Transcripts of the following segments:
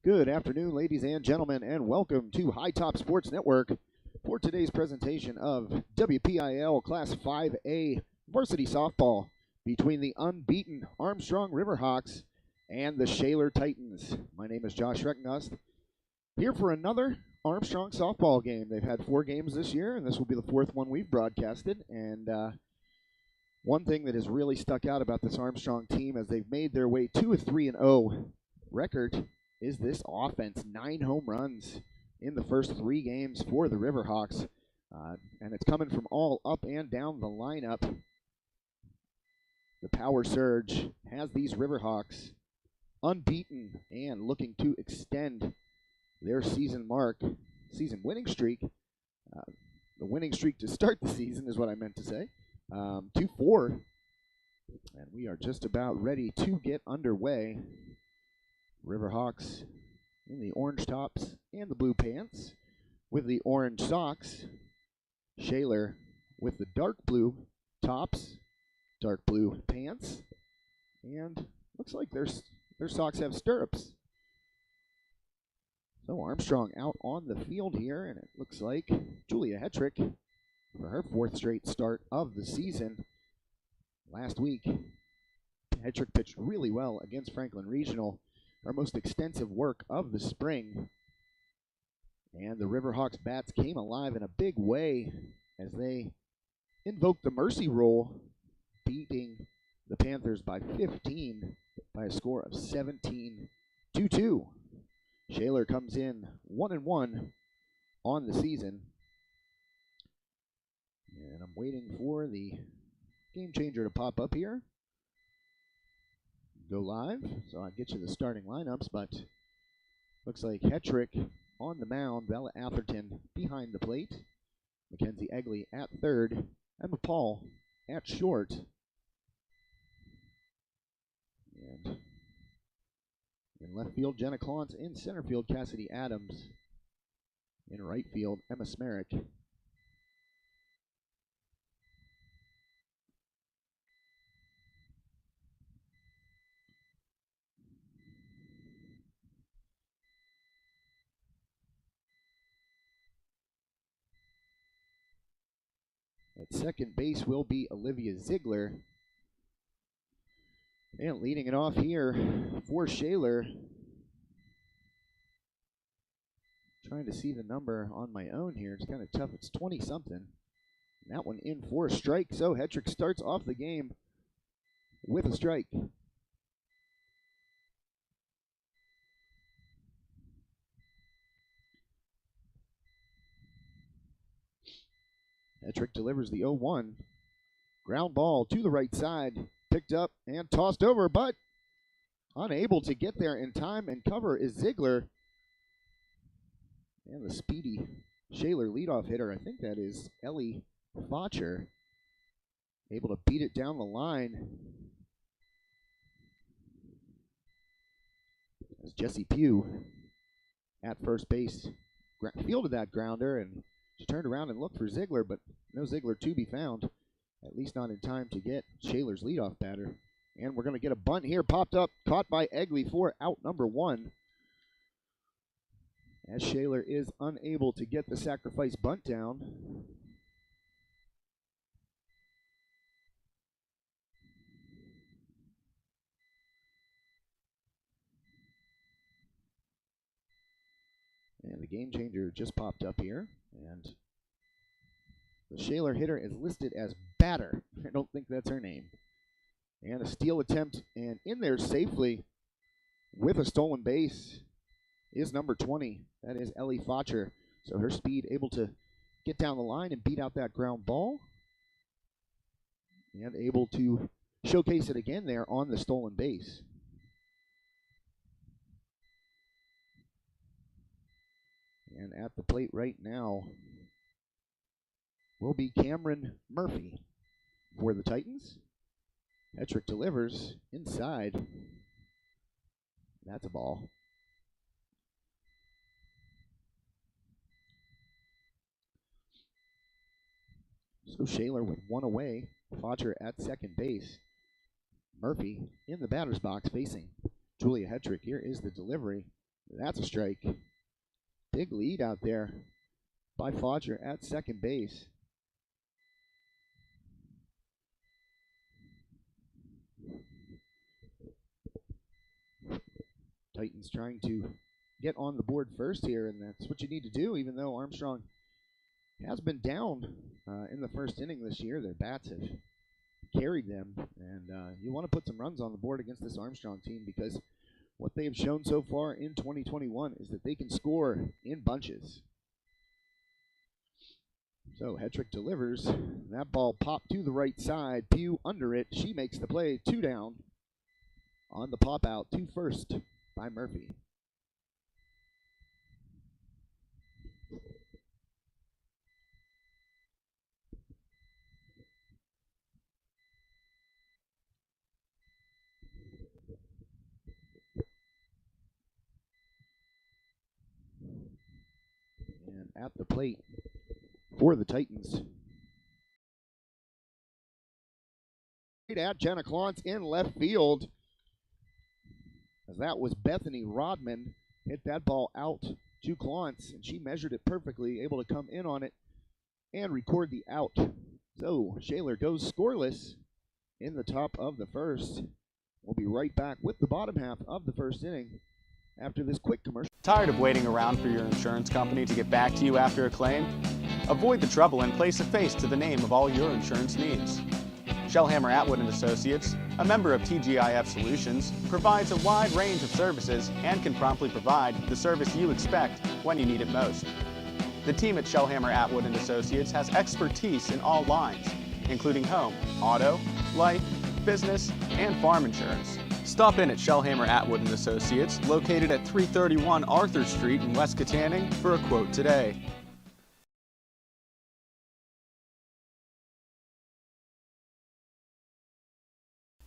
Good afternoon, ladies and gentlemen, and welcome to High Top Sports Network for today's presentation of WPIAL Class 5A Varsity Softball between the unbeaten Armstrong Riverhawks and the Shaler Titans. My name is Josh Reckengust, here for another Armstrong softball game. They've had 4 games this year, and this will be the 4th one we've broadcasted. And one thing that has really stuck out about this Armstrong team as they've made their way to a 3-0 record is this offense. 9 home runs in the first 3 games for the Riverhawks, and it's coming from all up and down the lineup. The power surge has these Riverhawks unbeaten and looking to extend their season winning streak. The winning streak to start the season is what I meant to say, to 4, and we are just about ready to get underway. Riverhawks in the orange tops and the blue pants with the orange socks. Shaler with the dark blue tops, dark blue pants, and looks like their socks have stirrups. So Armstrong out on the field here, and it looks like Julia Hetrick for her 4th straight start of the season. Last week, Hetrick pitched really well against Franklin Regional, our most extensive work of the spring. And the Riverhawks bats came alive in a big way as they invoked the mercy rule, beating the Panthers by 15 by a score of 17-2. Shaler comes in 1-1 on the season. And I'm waiting for the game changer to pop up here. Go live, so I'll get you the starting lineups, but looks like Hetrick on the mound, Bella Atherton behind the plate, Mackenzie Egley at third, Emma Paul at short, and in left field, Jenna Clance. In center field, Cassidy Adams. In right field, Emma Smerick. At second base will be Olivia Ziegler. And leading it off here for Shaler. Trying to see the number on my own here. It's kind of tough. It's 20-something. That one in for a strike. So Hetrick starts off the game with a strike. Hetrick delivers the 0-1. Ground ball to the right side. Picked up and tossed over, but unable to get there in time and cover is Ziegler. And the speedy Shaler leadoff hitter, I think that is Ellie Focher, able to beat it down the line. As Jessie Pugh at first base fielded that grounder, and she turned around and looked for Ziegler, but no Ziegler to be found, at least not in time to get Shaler's leadoff batter. And we're going to get a bunt here, popped up, caught by Egley for out number 1. As Shaler is unable to get the sacrifice bunt down. And the game changer just popped up here, and the Shaler hitter is listed as batter. I don't think that's her name. And a steal attempt, and in there safely with a stolen base is number 20. That is Ellie Focher. So her speed able to get down the line and beat out that ground ball. And able to showcase it again there on the stolen base. And at the plate right now will be Cameron Murphy for the Titans. Hetrick delivers inside. That's a ball. So Shaler with 1 away. Focher at second base. Murphy in the batter's box facing Julia Hetrick. Here is the delivery. That's a strike. Big lead out there by Fodger at second base. Titans trying to get on the board first here, and that's what you need to do, even though Armstrong has been down in the first inning this year. Their bats have carried them, and you want to put some runs on the board against this Armstrong team because what they have shown so far in 2021 is that they can score in bunches. So Hetrick delivers. That ball popped to the right side. Pugh under it. She makes the play. 2 down on the pop out to first by Murphy. And at the plate for the Titans. Right at Jenna Clontz in left field. As that was Bethany Rodman. Hit that ball out to Clontz, and she measured it perfectly, able to come in on it and record the out. So Shaler goes scoreless in the top of the first. We'll be right back with the bottom half of the first inning after this quick commercial. Tired of waiting around for your insurance company to get back to you after a claim? Avoid the trouble and place a face to the name of all your insurance needs. Shellhammer Atwood & Associates, a member of TGIF Solutions, provides a wide range of services and can promptly provide the service you expect when you need it most. The team at Shellhammer Atwood & Associates has expertise in all lines, including home, auto, life, business, and farm insurance. Stop in at Shellhammer Atwood & Associates, located at 331 Arthur Street in West Katanning, for a quote today.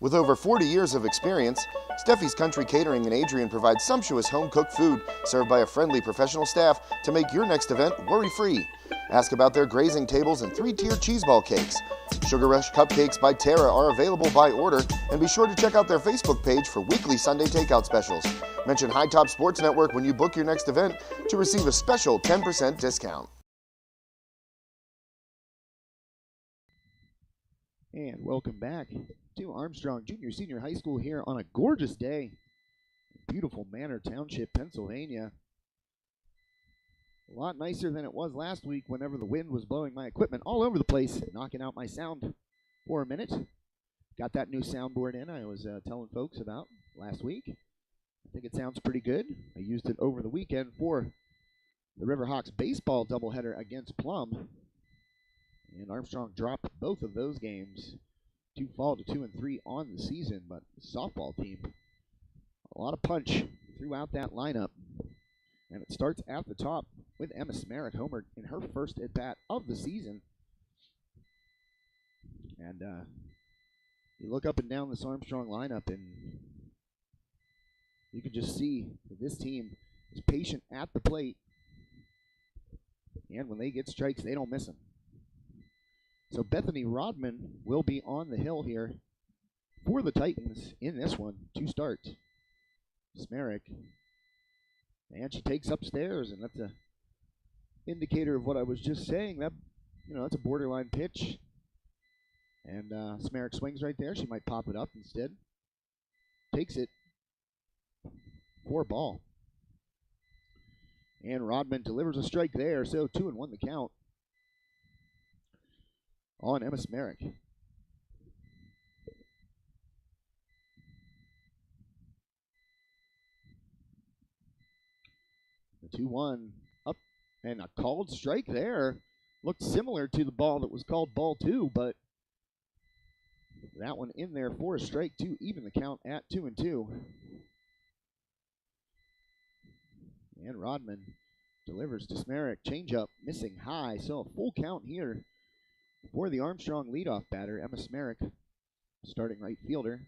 With over 40 years of experience, Steffi's Country Catering in Adrian provides sumptuous home-cooked food served by a friendly professional staff to make your next event worry-free. Ask about their grazing tables and 3-tier cheeseball cakes. Sugar Rush Cupcakes by Tara are available by order, and be sure to check out their Facebook page for weekly Sunday takeout specials. Mention High Top Sports Network when you book your next event to receive a special 10% discount. And welcome back to Armstrong Junior Senior High School here on a gorgeous day in beautiful Manor Township, Pennsylvania. A lot nicer than it was last week whenever the wind was blowing my equipment all over the place, knocking out my sound for a minute. Got that new soundboard in I was telling folks about last week. I think it sounds pretty good. I used it over the weekend for the Riverhawks baseball doubleheader against Plum. And Armstrong dropped both of those games to fall to 2-3 on the season, but the softball team, a lot of punch throughout that lineup. And it starts at the top with Emma Smerrick homered in her first at-bat of the season. And you look up and down this Armstrong lineup, and you can just see that this team is patient at the plate. And when they get strikes, they don't miss them. So Bethany Rodman will be on the hill here for the Titans in this one to start. Smerrick. And she takes upstairs, and that's a indicator of what I was just saying. That, that's a borderline pitch. And Smerrick swings right there. She might pop it up instead. Takes it for a ball. And Rodman delivers a strike there, so 2-1 the count on Emma Smerrick. The 2-1 up, and a called strike there. Looked similar to the ball that was called ball 2, but that one in there for a strike to even the count at 2-2. And Rodman delivers to Smerrick. Changeup missing high, so a full count here for the Armstrong leadoff batter, Emma Smerrick, starting right fielder.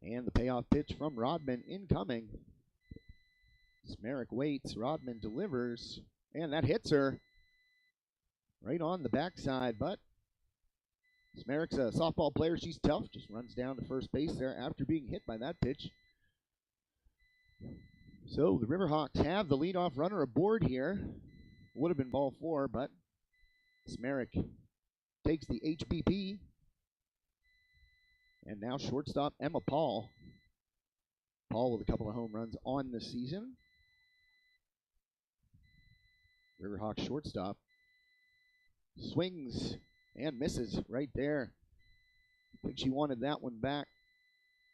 And the payoff pitch from Rodman incoming. Smerrick waits, Rodman delivers, and that hits her right on the backside, but Smerrick's a softball player. She's tough. Just runs down to first base there after being hit by that pitch. So the Riverhawks have the leadoff runner aboard here. Would have been ball 4, but Smerrick takes the HBP. And now shortstop Emma Paul. Paul with a couple of home runs on the season. Riverhawks shortstop swings and misses right there. I think she wanted that one back.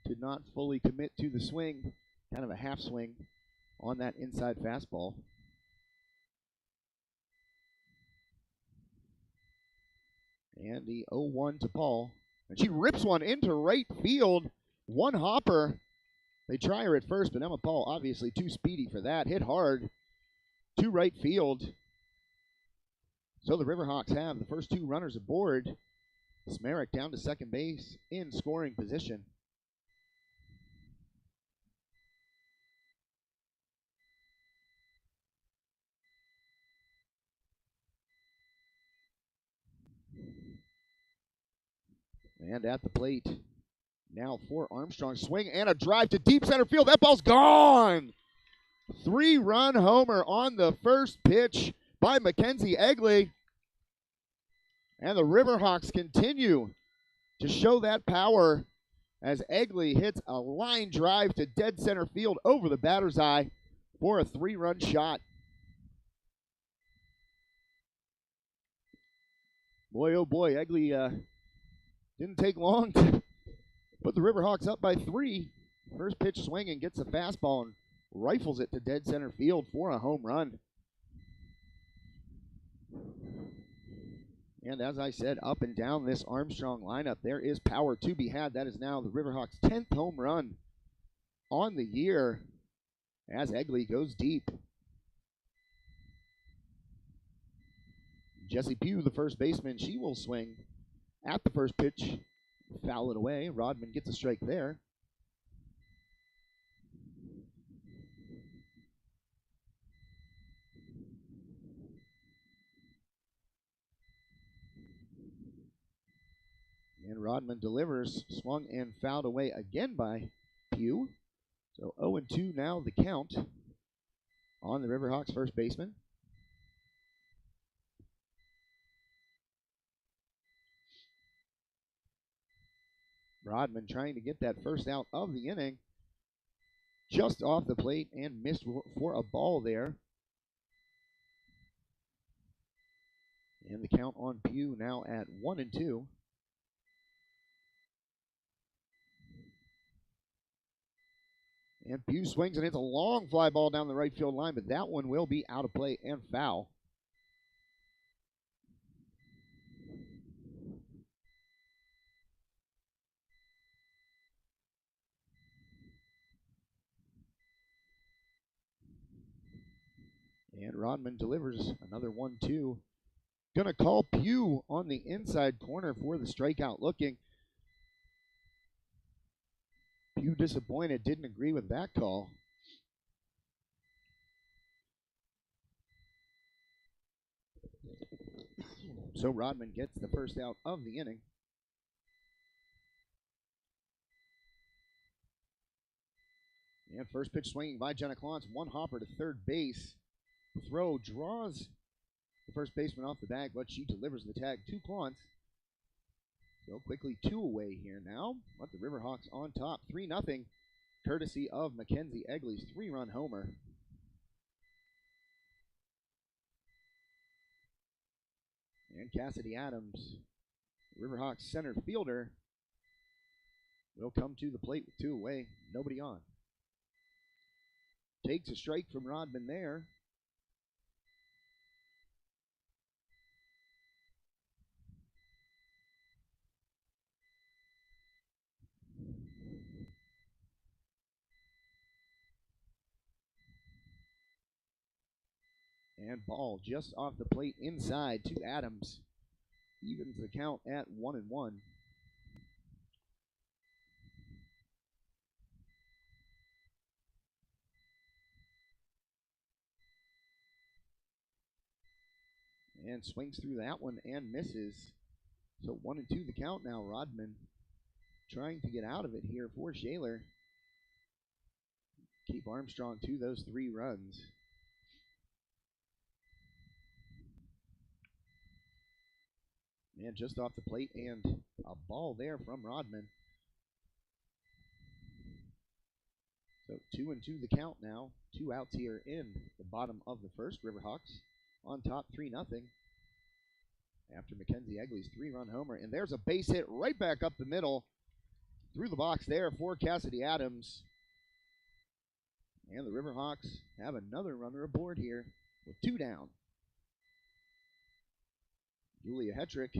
Did not fully commit to the swing. Kind of a half swing on that inside fastball. And the 0-1 to Paul. And she rips one into right field. One hopper. They try her at first, but Emma Paul obviously too speedy for that. Hit hard to right field. So the Riverhawks have the first 2 runners aboard. Smerrick down to second base in scoring position. And at the plate, now for Armstrong. Swing and a drive to deep center field. That ball's gone! 3-run homer on the first pitch by Mackenzie Egley. And the Riverhawks continue to show that power as Egley hits a line drive to dead center field over the batter's eye for a 3-run shot. Boy, oh boy, Egley didn't take long to put the Riverhawks up by 3. First pitch swinging, gets a fastball and rifles it to dead center field for a home run. And as I said, up and down this Armstrong lineup, there is power to be had. That is now the Riverhawks' 10th home run on the year as Egley goes deep. Jessie Pugh, the first baseman, she will swing at the first pitch, foul it away. Rodman gets a strike there. And Rodman delivers, swung and fouled away again by Pugh. So 0-2 now the count on the Riverhawks first baseman. Rodman trying to get that first out of the inning. Just off the plate and missed for a ball there. And the count on Pugh now at 1-2. And Pugh swings and hits a long fly ball down the right field line, but that one will be out of play and foul. And Rodman delivers another 1-2. Going to call Pugh on the inside corner for the strikeout looking. Pugh disappointed, didn't agree with that call. So Rodman gets the first out of the inning. And first pitch swinging by Jenna Clance. One hopper to third base. Throw draws the first baseman off the bag, but she delivers the tag to Clance. So quickly 2 away here now. But the Riverhawks on top, 3-0, courtesy of Mackenzie Egley's 3-run homer. And Cassidy Adams, Riverhawks center fielder, will come to the plate with 2 away, nobody on. Takes a strike from Rodman there. And ball just off the plate inside to Adams. Evens the count at 1-1. And swings through that one and misses. So 1-2 the count now. Rodman trying to get out of it here for Shaler. Keep Armstrong to those 3 runs. And just off the plate and a ball there from Rodman. So 2-2 the count now. 2 outs here in the bottom of the first. Riverhawks on top 3-0 after Mackenzie Egley's 3-run homer. And there's a base hit right back up the middle through the box there for Cassidy Adams. And the Riverhawks have another runner aboard here with 2 down. Julia Hetrick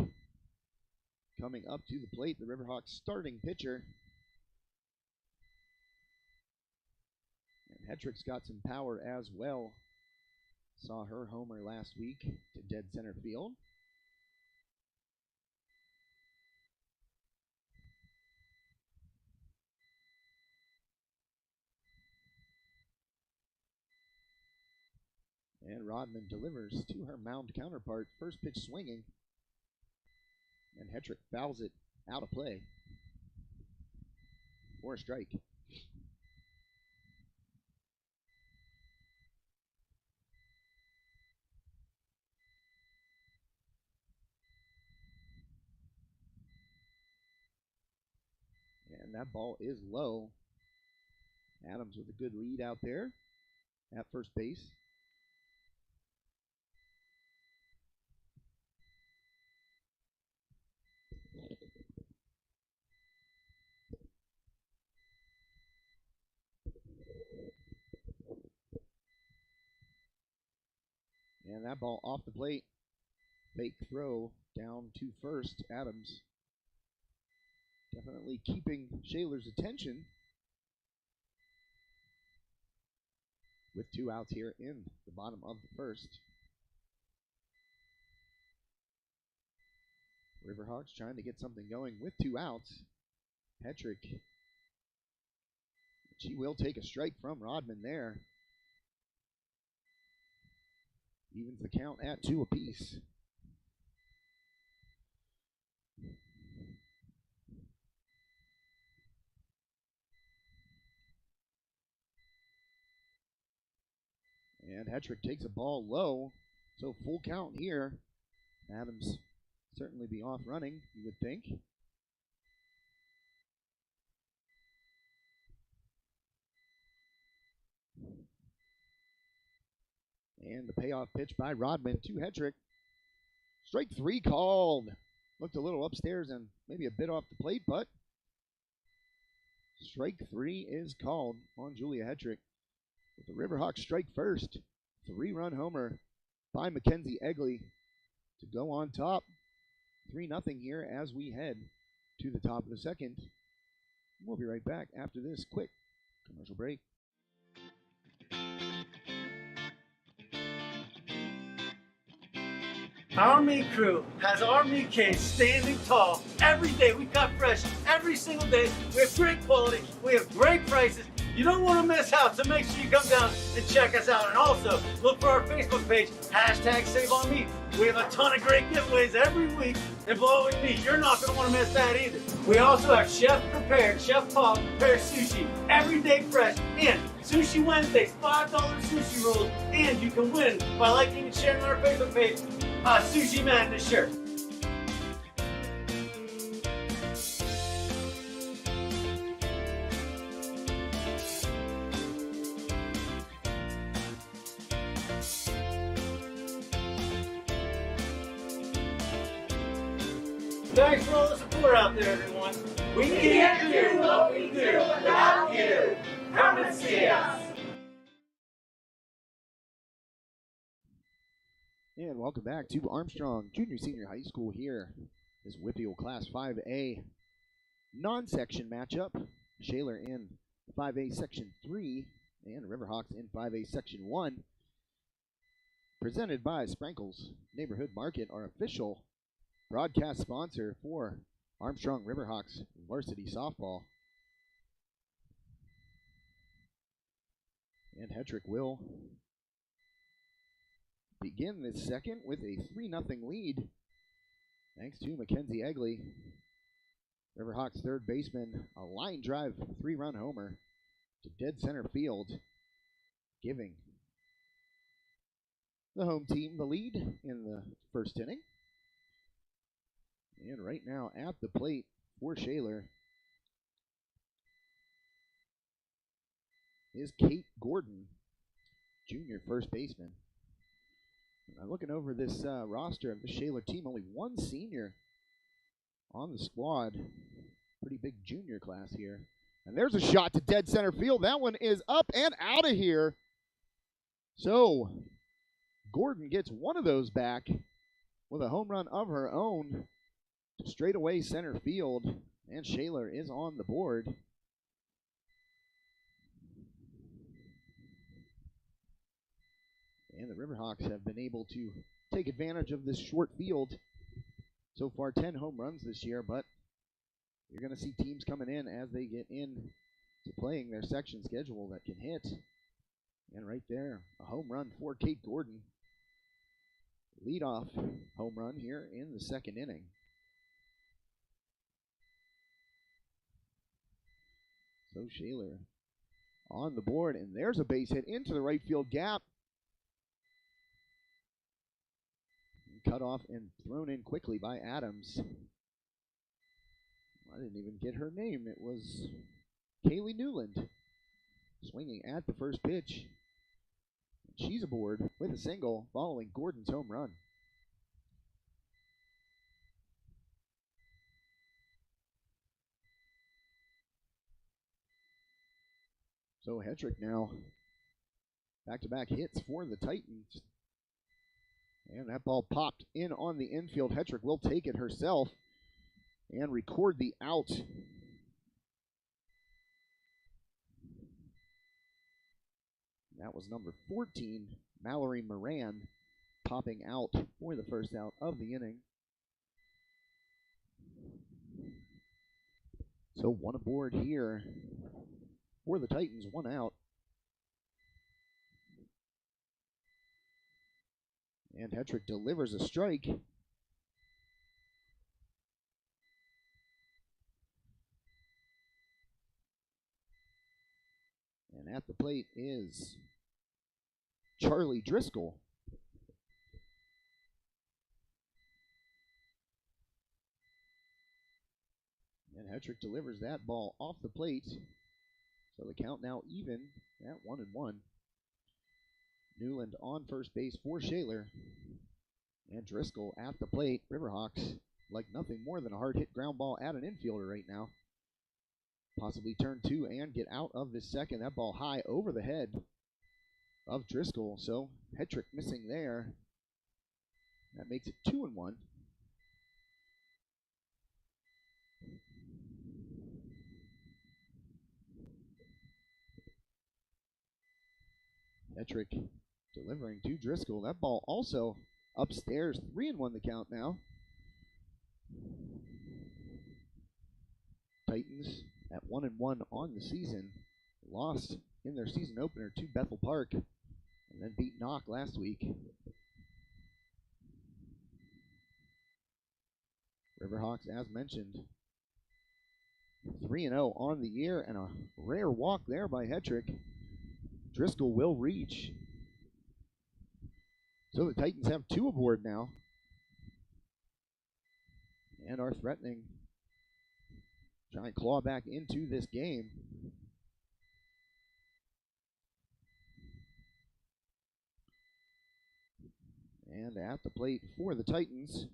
coming up to the plate, the Riverhawks starting pitcher. And Hetrick's got some power as well. Saw her homer last week to dead center field. And Rodman delivers to her mound counterpart. First pitch swinging. And Hetrick fouls it out of play for a strike. And that ball is low. Adams with a good lead out there at first base. And that ball off the plate. Fake throw down to first. Adams definitely keeping Shaler's attention. With 2 outs here in the bottom of the first. Riverhawks trying to get something going with 2 outs. Hetrick. She will take a strike from Rodman there. Evens the count at 2 apiece. And Hetrick takes a ball low, so full count here. Adams certainly be off running, you would think. And the payoff pitch by Rodman to Hetrick. Strike 3 called. Looked a little upstairs and maybe a bit off the plate, but strike 3 is called on Julia Hetrick. With the Riverhawks strike first. 3-run homer by Mackenzie Egley to go on top. 3-0 here as we head to the top of the second. We'll be right back after this quick commercial break. Our meat crew has our meat cage standing tall. Every day we cut fresh, every single day. We have great quality, we have great prices. You don't want to miss out, so make sure you come down and check us out. And also, look for our Facebook page, #SaveOnMeat. We have a ton of great giveaways every week involving meat. You're not going to want to miss that either. We also have chef-prepared, Chef-Paul prepared sushi, every day fresh, and Sushi Wednesdays, $5 sushi rolls, and you can win by liking and sharing on our Facebook page, Sushi Madness shirt. Thanks for all the support out there, everyone. We can't do what we do without you. Come and see us. And welcome back to Armstrong Junior Senior High School here. This WPIAL Class 5A non-section matchup. Shaler in 5A Section 3 and Riverhawks in 5A Section 1. Presented by Sprankle's Neighborhood Market, our official broadcast sponsor for Armstrong Riverhawks varsity softball. And Hetrick will begin this second with a 3-0 lead. Thanks to Mackenzie Egley. Riverhawks third baseman, a line drive, 3-run homer to dead center field, giving the home team the lead in the first inning. And right now at the plate for Shaler is Kate Gordon, junior first baseman. Looking over this roster of the Shaler team, only one senior on the squad. Pretty big junior class here. And there's a shot to dead center field. That one is up and out of here. So Gordon gets one of those back with a home run of her own to straightaway center field. And Shaler is on the board. And the Riverhawks have been able to take advantage of this short field. So far, 10 home runs this year, but you're going to see teams coming in as they get in to playing their section schedule that can hit. And right there, a home run for Kate Gordon. Leadoff home run here in the second inning. So Shaler on the board, and there's a base hit into the right field gap. Cut off and thrown in quickly by Adams. I didn't even get her name. It was Kaylee Newland swinging at the first pitch. She's aboard with a single following Gordon's home run. So Hedrick now back-to-back hits for the Titans. And that ball popped in on the infield. Hedrick will take it herself and record the out. That was number 14, Mallory Moran, popping out for the first out of the inning. So one aboard here for the Titans, one out. And Hedrick delivers a strike. And at the plate is Charlie Driscoll. And Hedrick delivers that ball off the plate. So the count now even at 1-1. Newland on first base for Shaler. And Driscoll at the plate. Riverhawks like nothing more than a hard hit ground ball at an infielder right now. Possibly turn two and get out of this second. That ball high over the head of Driscoll. So Hedrick missing there. That makes it 2-1. Hedrick delivering to Driscoll. That ball also upstairs. 3-1 the count now. Titans at 1-1 on the season. Lost in their season opener to Bethel Park and then beat Knock last week. Riverhawks, as mentioned, 3-0 on the year, and a rare walk there by Hedrick. Driscoll will reach. So the Titans have two aboard now and are threatening to try and claw back into this game. And at the plate for the Titans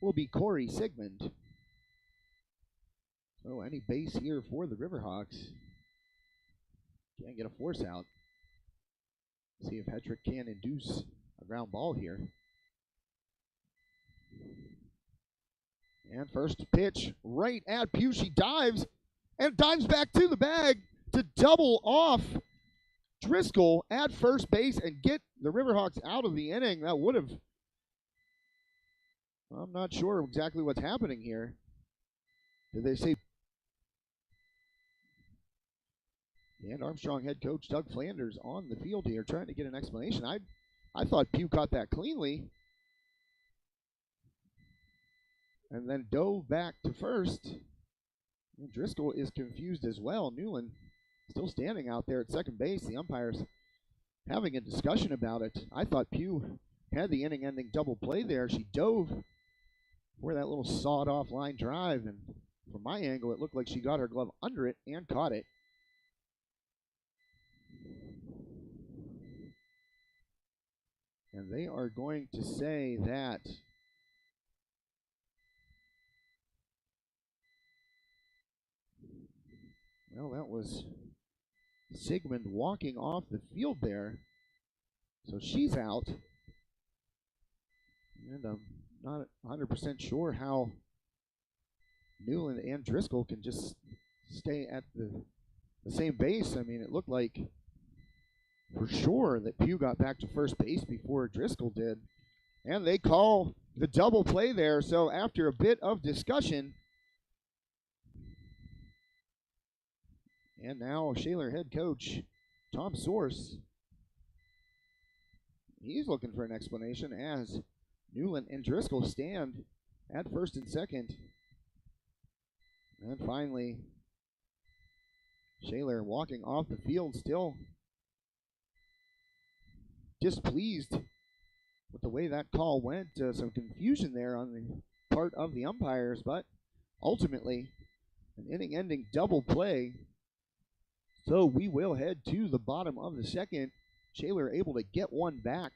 will be Corey Sigmund. So any base here for the Riverhawks. Can't get a force out. See if Hedrick can induce a ground ball here. And first pitch right at Pugh. She dives and dives back to the bag to double off Driscoll at first base and get the Riverhawks out of the inning. That would have, I'm not sure exactly what's happening here. Did they say? And Armstrong head coach Doug Flanders on the field here trying to get an explanation. I thought Pugh caught that cleanly. and then dove back to first. And Driscoll is confused as well. Newland still standing out there at second base. The umpires having a discussion about it. I thought Pugh had the inning-ending double play there. She dove for that little sawed-off line drive, and from my angle, it looked like she got her glove under it and caught it. And they are going to say that well, that was Sigmund walking off the field there. So she's out. And I'm not 100% sure how Newland and Driscoll can just stay at the same base. I mean, it looked like for sure that Pugh got back to first base before Driscoll did. And they call the double play there. So after a bit of discussion, and now Shaler head coach Tom Source, he's looking for an explanation as Newland and Driscoll stand at first and second. And finally, Shaler walking off the field, still displeased with the way that call went. Some confusion there on the part of the umpires, but ultimately an inning-ending double play. So we will head to the bottom of the second. Shaler able to get one back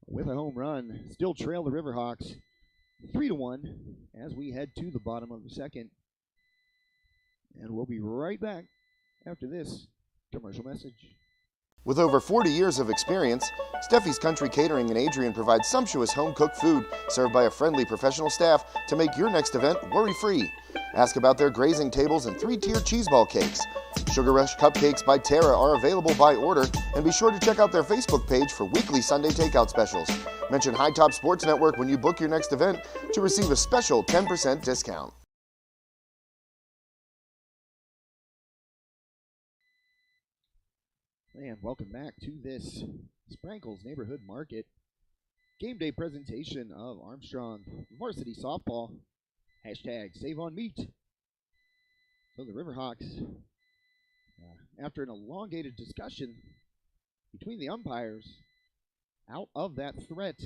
with a home run. Still trail the Riverhawks 3-1 as we head to the bottom of the second. And we'll be right back after this commercial message. With over 40 years of experience, Steffi's Country Catering in Adrian provides sumptuous home-cooked food served by a friendly professional staff to make your next event worry-free. Ask about their grazing tables and 3-tier cheese ball cakes. Sugar Rush Cupcakes by Tara are available by order, and be sure to check out their Facebook page for weekly Sunday takeout specials. Mention High Top Sports Network when you book your next event to receive a special 10% discount. And welcome back to this Sprankles Neighborhood Market game day presentation of Armstrong Varsity Softball. Hashtag Save on Meat. So the Riverhawks, after an elongated discussion between the umpires, out of that threat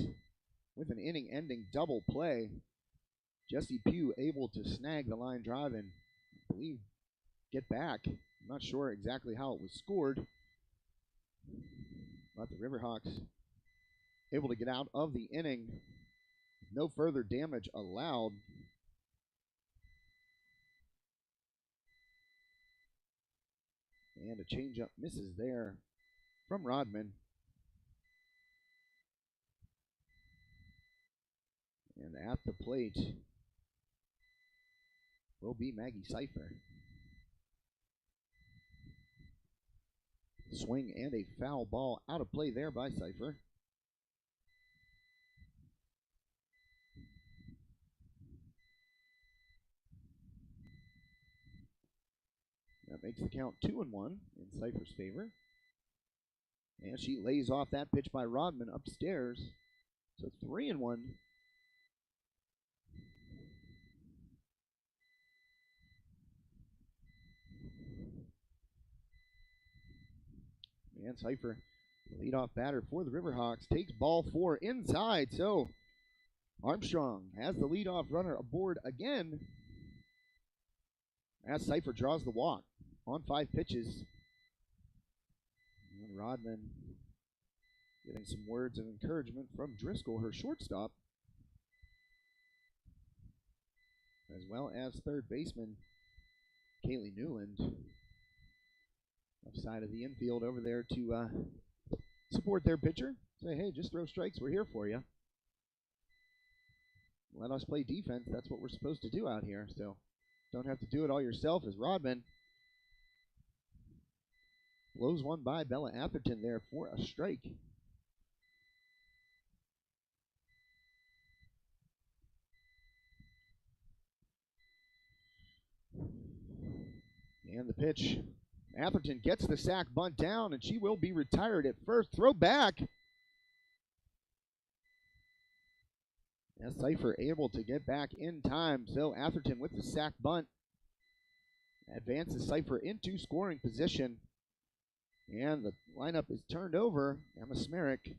with an inning-ending double play. Jesse Pugh able to snag the line drive and, I believe, get back. I'm not sure exactly how it was scored, but the Riverhawks able to get out of the inning. No further damage allowed. And a changeup misses there from Rodman. And at the plate will be Maggie Seifer. Swing and a foul ball out of play there by Seifer. That makes the count 2-1 in Seifer's favor. And she lays off that pitch by Rodman upstairs. So 3-1. And Seifer, the leadoff batter for the Riverhawks, takes ball 4 inside. So Armstrong has the leadoff runner aboard again as Seifer draws the walk on 5 pitches. And Rodman getting some words of encouragement from Driscoll, her shortstop, as well as third baseman Kaylee Newland, upside of the infield over there to support their pitcher. Say, hey, just throw strikes. We're here for you. Let us play defense. That's what we're supposed to do out here. So don't have to do it all yourself, as Rodman blows one by Bella Atherton there for a strike. And the pitch. Atherton gets the sack bunt down, and she will be retired at first. Throw back. As Cypher able to get back in time, so Atherton with the sack bunt advances Cypher into scoring position. And the lineup is turned over. Emma Smerick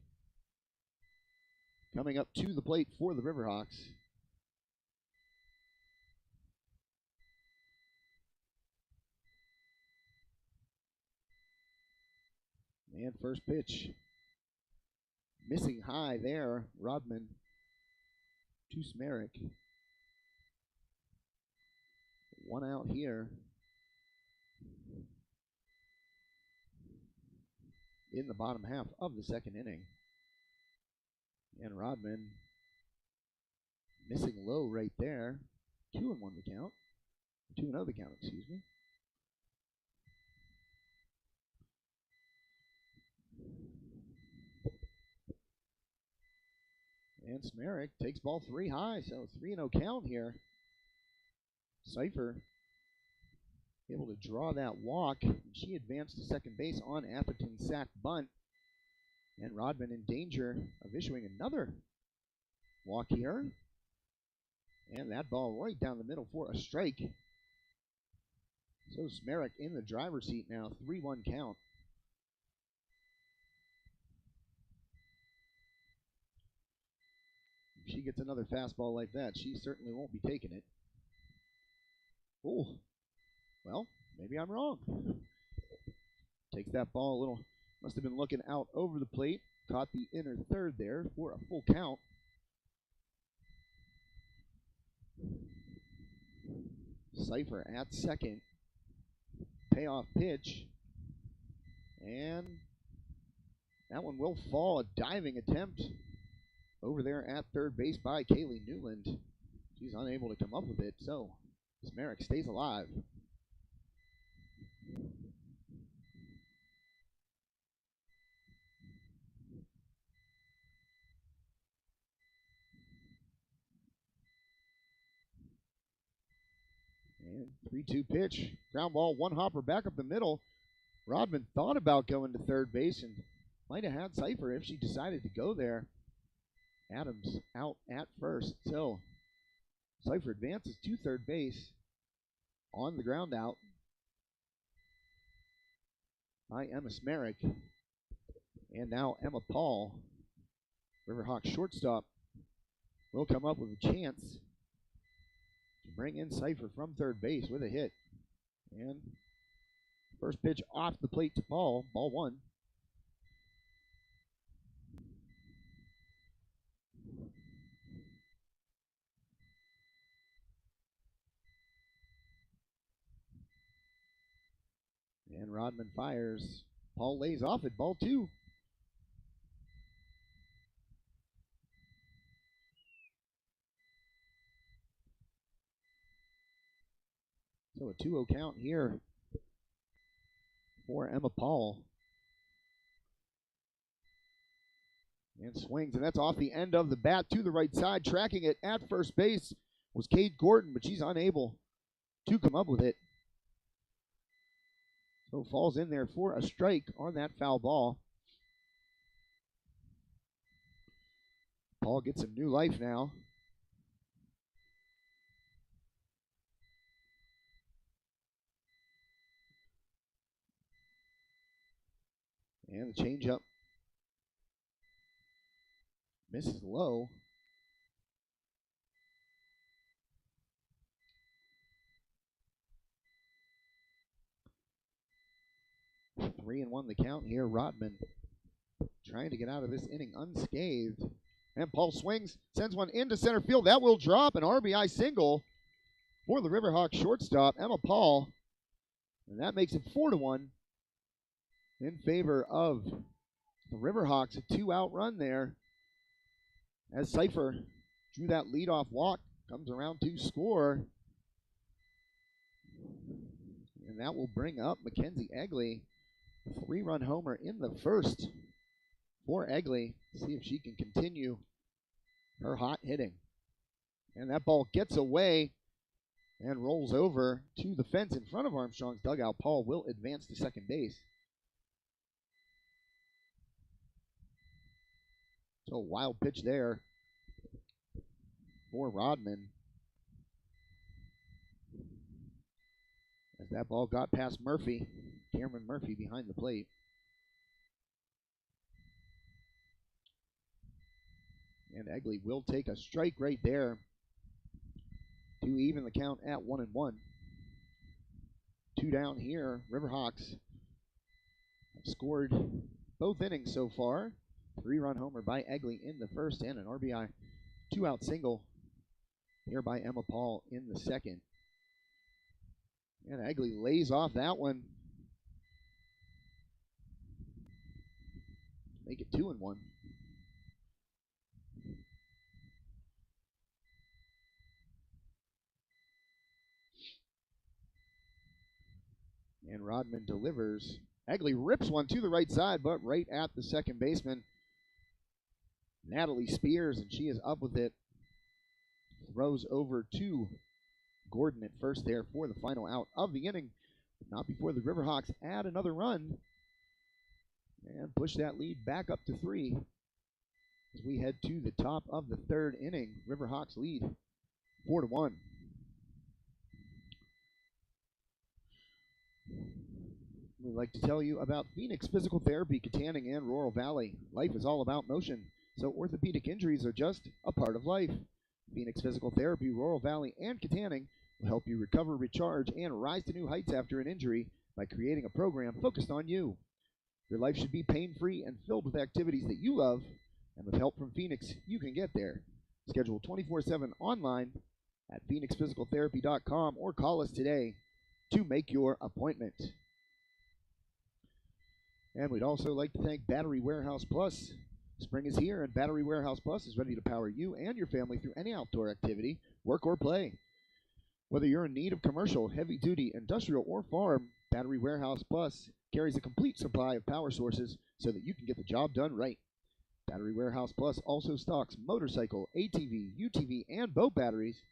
coming up to the plate for the Riverhawks. And first pitch, missing high there, Rodman to Smerick. One out here in the bottom half of the second inning. And Rodman missing low right there. 2-1 the count. 2-0 the count, excuse me. And Smerick takes ball 3 high, so 3-0 count here. Cypher able to draw that walk. She advanced to second base on Atherton's sack bunt. And Rodman in danger of issuing another walk here. And that ball right down the middle for a strike. So Smerick in the driver's seat now, 3-1 count. If she gets another fastball like that, she certainly won't be taking it. Oh, well, maybe I'm wrong. Takes that ball a little, must have been looking out over the plate. Caught the inner third there for a full count. Cypher at second. Payoff pitch. And that one will fall. A diving attempt over there at third base by Kaylee Newland. She's unable to come up with it, so Smerick stays alive. And 3-2 pitch. Ground ball, one hopper back up the middle. Rodman thought about going to third base and might have had Cypher if she decided to go there. Adams out at first. So Cypher advances to third base on the ground out by Emma Smerick. And now Emma Paul, Riverhawks shortstop, will come up with a chance to bring in Cypher from third base with a hit. And first pitch off the plate to Paul, ball one. And Rodman fires. Paul lays off at ball two. So a 2-0 count here for Emma Paul. And swings, and that's off the end of the bat to the right side. Tracking it at first base was Kate Gordon, but she's unable to come up with it. So falls in there for a strike on that foul ball. Paul gets some new life now. And the changeup misses low. Three and one the count here. Rodman trying to get out of this inning unscathed. And Paul swings, sends one into center field. That will drop, an RBI single for the Riverhawks shortstop, Emma Paul. And that makes it 4-1 in favor of the Riverhawks. A 2-out run there as Cypher drew that leadoff walk, comes around to score. And that will bring up Mackenzie Egley. 3-run homer in the first for Egley. See if she can continue her hot hitting. And that ball gets away and rolls over to the fence in front of Armstrong's dugout. Paul will advance to second base. So a wild pitch there. for Rodman. As that ball got past Murphy, Cameron Murphy behind the plate. And Egley will take a strike right there to even the count at 1-1. 2 down here. Riverhawks have scored both innings so far. 3-run homer by Egley in the first and an RBI 2-out single here by Emma Paul in the second. And Egley lays off that one. Make it 2-1. And Rodman delivers. Egley rips one to the right side, but right at the second baseman. Natalie Spears, and she is up with it. Throws over to Gordon at first there for the final out of the inning. Not before the Riverhawks add another run and push that lead back up to 3 as we head to the top of the third inning. Riverhawks lead 4-1. We'd like to tell you about Phoenix Physical Therapy, Katanning and Rural Valley. Life is all about motion, so orthopedic injuries are just a part of life. Phoenix Physical Therapy, Rural Valley, and Katanning will help you recover, recharge, and rise to new heights after an injury by creating a program focused on you. Your life should be pain-free and filled with activities that you love, and with help from Phoenix, you can get there. Schedule 24/7 online at phoenixphysicaltherapy.com or call us today to make your appointment. And we'd also like to thank Battery Warehouse Plus. Spring is here, and Battery Warehouse Plus is ready to power you and your family through any outdoor activity, work, or play. Whether you're in need of commercial, heavy-duty, industrial, or farm, Battery Warehouse Plus carries a complete supply of power sources so that you can get the job done right. Battery Warehouse Plus also stocks motorcycle, ATV, UTV, and boat batteries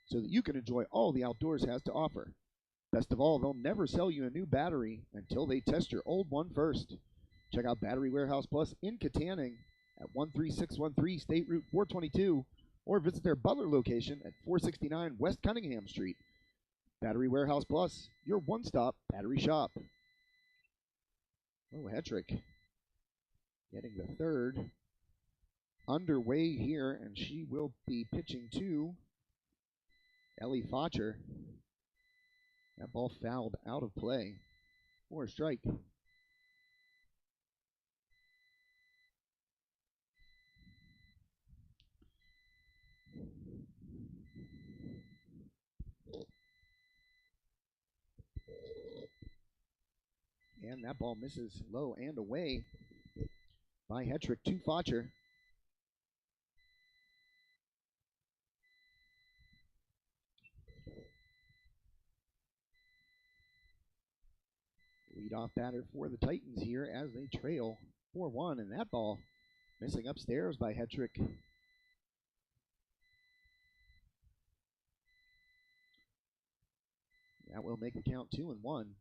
so that you can enjoy all the outdoors has to offer. Best of all, they'll never sell you a new battery until they test your old one first. Check out Battery Warehouse Plus in Katanning at 13613 State Route 422, or visit their Butler location at 469 West Cunningham Street. Battery Warehouse Plus, your one-stop battery shop. Oh, Hetrick getting the third underway here, and she will be pitching to Ellie Fotcher. That ball fouled out of play for a strike. And that ball misses low and away by Hetrick to Fotcher. Leadoff batter for the Titans here as they trail 4-1, and that ball missing upstairs by Hetrick. That will make the count 2-1.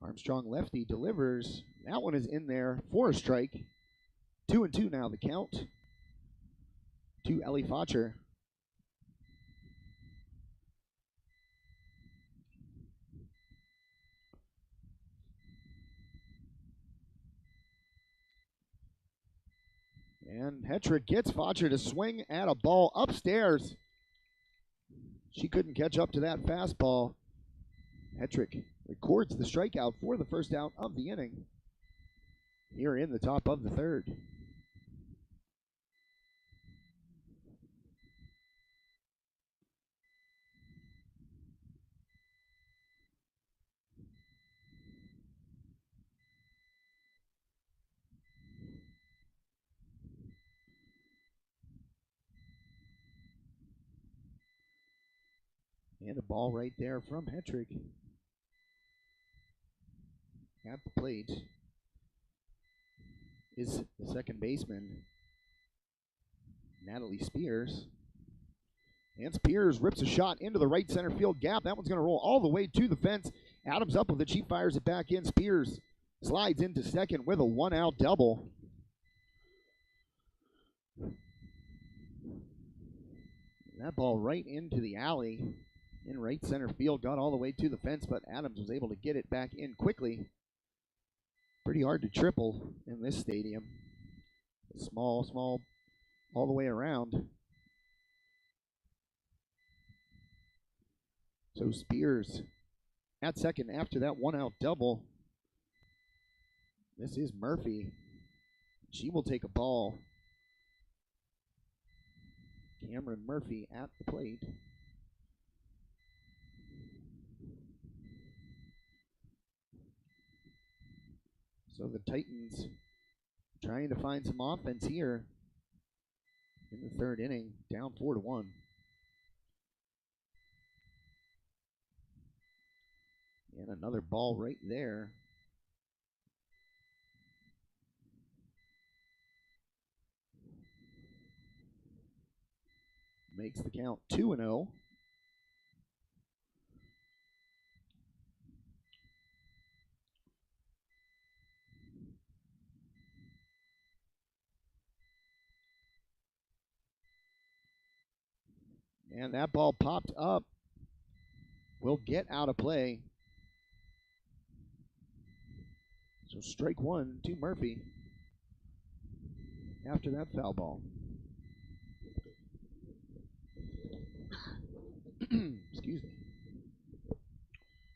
Armstrong lefty delivers. That one is in there for a strike. 2-2 now the count to Ellie Fotcher. And Hetrick gets Fotcher to swing at a ball upstairs. She couldn't catch up to that fastball. Hetrick records the strikeout for the first out of the inning here in the top of the third. And a ball right there from Hetrick at the plate is the second baseman, Natalie Spears. And Spears rips a shot into the right center field gap. That one's going to roll all the way to the fence. Adams up with it. She fires it back in. Spears slides into second with a one-out double. That ball right into the alley in right center field, got all the way to the fence, but Adams was able to get it back in quickly. Pretty hard to triple in this stadium. Small, all the way around. So Spears at second after that one-out double. This is Murphy. She will take a ball. Cameron Murphy at the plate. So the Titans trying to find some offense here in the third inning, down 4-1. And another ball right there. Makes the count 2-0. And that ball popped up. Will get out of play. So strike one to Murphy after that foul ball. Excuse me.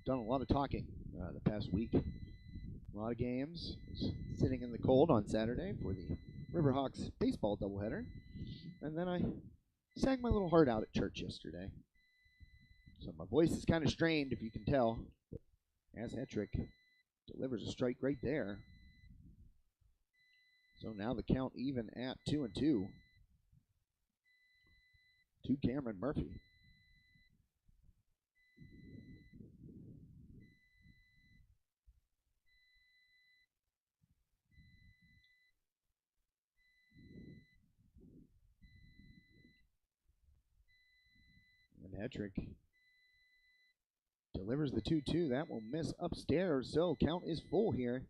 Done a lot of talking the past week. A lot of games. Sitting in the cold on Saturday for the Riverhawks baseball doubleheader. And then I sang my little heart out at church yesterday. So my voice is kind of strained, if you can tell, as Hetrick delivers a strike right there. So now the count even at 2-2 to Cameron Murphy. And Hetrick delivers the 2-2. That will miss upstairs, so count is full here.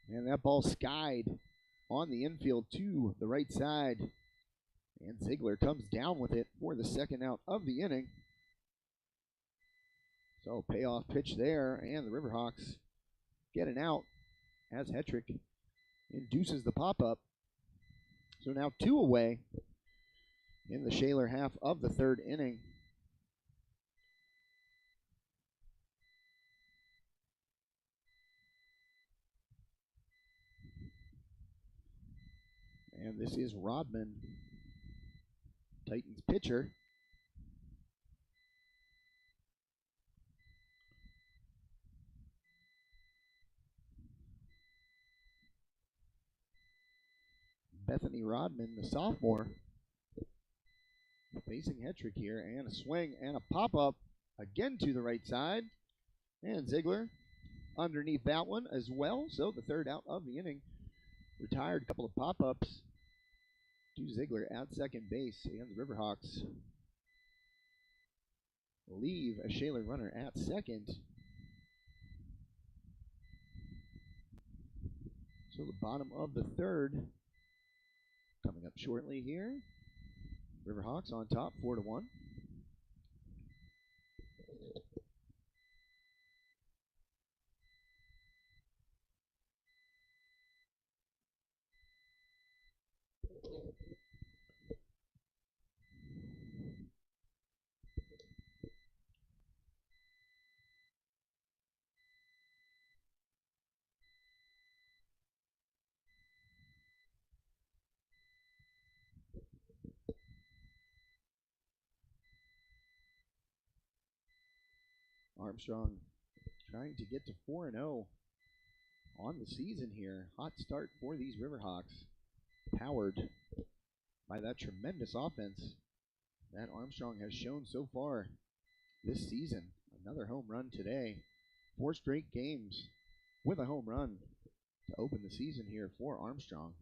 And that ball skied on the infield to the right side. And Ziegler comes down with it for the second out of the inning. So payoff pitch there, and the Riverhawks get an out as Hetrick induces the pop-up. So now 2 away in the Shaler half of the third inning. And this is Rodman, Titans pitcher. Bethany Rodman, the sophomore, facing Hetrick here, and a swing and a pop-up again to the right side. And Ziegler underneath that one as well. So the third out of the inning. Retired, a couple of pop-ups to Ziegler at second base, and the Riverhawks leave a Shaler runner at second. So the bottom of the third coming up shortly here. Riverhawks on top, 4-1. Armstrong trying to get to 4-0 on the season here. Hot start for these Riverhawks, powered by that tremendous offense that Armstrong has shown so far this season. Another home run today. 4 straight games with a home run to open the season here for Armstrong.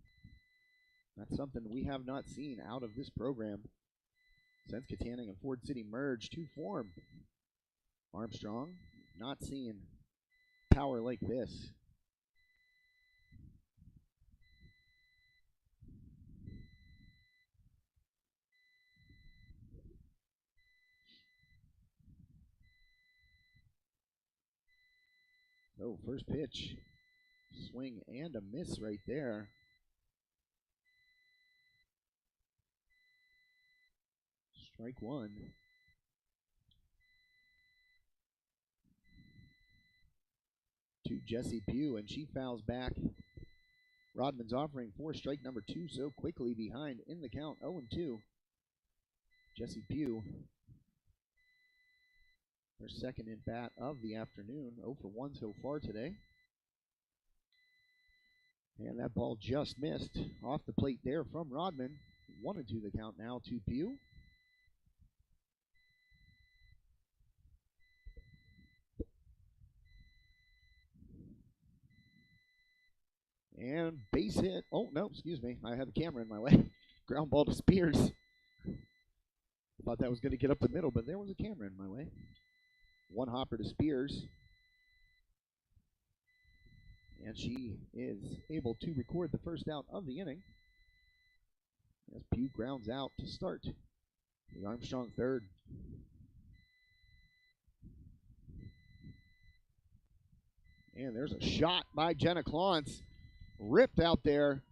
That's something we have not seen out of this program since Katanning and Ford City merged to form Armstrong. Not seeing power like this. So first pitch, swing and a miss right there. Strike one. To Jessie Pugh, and she fouls back. Rodman's offering for strike number 2 so quickly behind in the count, 0-2. Jessie Pugh, her second in bat of the afternoon, 0 for 1 so far today. And that ball just missed off the plate there from Rodman. 1-2 the count now to Pugh. And base hit. Oh, no, excuse me. I had the camera in my way. Ground ball to Spears. Thought that was going to get up the middle, but there was a camera in my way. One hopper to Spears. And she is able to record the first out of the inning as Pugh grounds out to start the Armstrong third. And there's a shot by Jenna Clontz. Ripped out there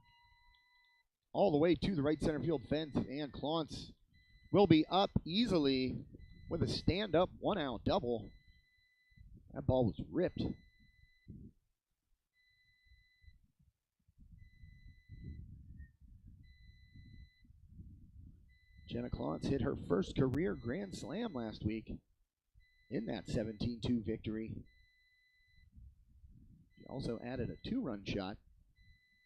all the way to the right center field fence, and Clontz will be up easily with a stand-up one-out double. That ball was ripped. Jenna Clontz hit her first career grand slam last week in that 17-2 victory. She also added a 2-run shot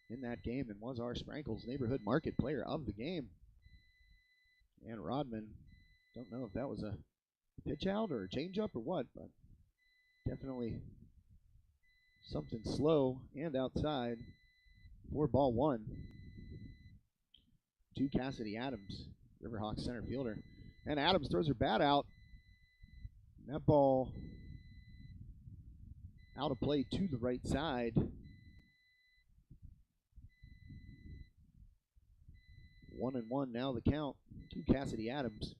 in that game and was our Sprankles Neighborhood Market Player of the game. And Rodman, don't know if that was a pitch out or a changeup or what, but definitely something slow and outside for ball 1 to Cassidy Adams, Riverhawks center fielder. And Adams throws her bat out. And that ball out of play to the right side. 1-1 now the count to Cassidy Adams.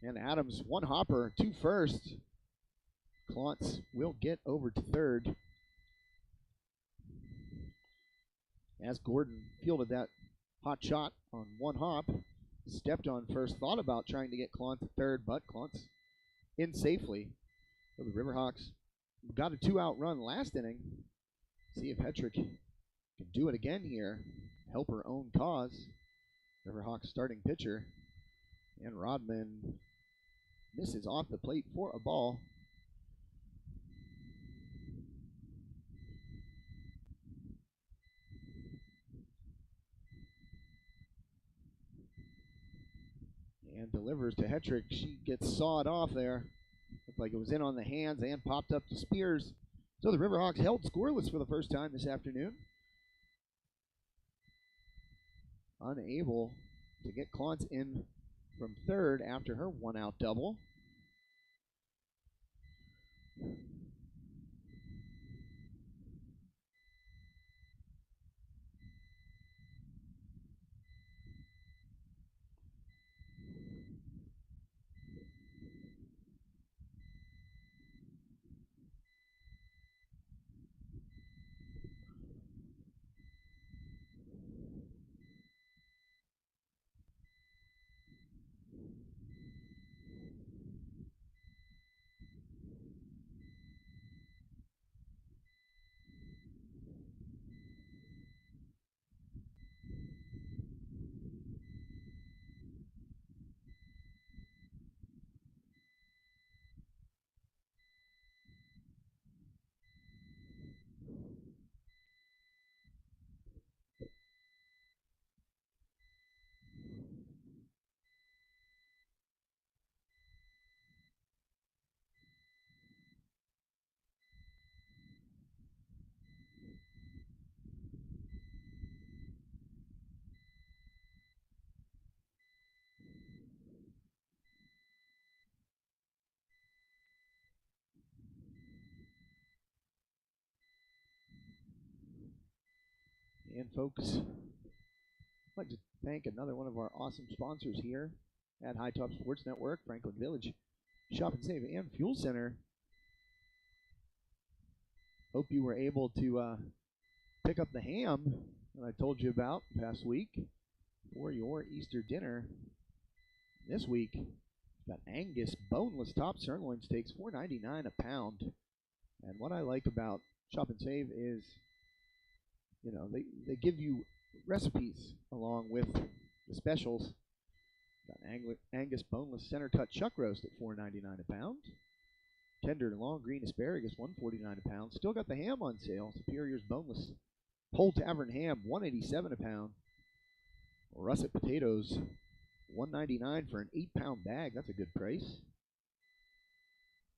And Adams, one hopper to first. Clontz will get over to third as Gordon fielded that hot shot on one hop. Stepped on first, thought about trying to get Clontz to third, but Clontz in safely. So the Riverhawks got a 2-out run last inning. See if Hetrick can do it again here. Help her own cause. Riverhawks starting pitcher. And Rodman misses off the plate for a ball. And delivers to Hetrick. She gets sawed off there. Looked like it was in on the hands and popped up to Spears. So the Riverhawks held scoreless for the first time this afternoon. Unable to get Clontz in from third after her one-out double. And folks, I'd like to thank another one of our awesome sponsors here at High Top Sports Network, Franklin Village Shop and Save and Fuel Center. Hope you were able to pick up the ham that I told you about past week for your Easter dinner. This week, got Angus boneless top sirloin steaks, $4.99 a pound. And what I like about Shop and Save is, you know, they give you recipes along with the specials. Got Angus boneless center cut chuck roast at $4.99 a pound. Tender long green asparagus, $1.49 a pound. Still got the ham on sale. Superior's boneless Pole Tavern ham, $1.87 a pound. Russet potatoes, $1.99 for an 8-pound bag. That's a good price.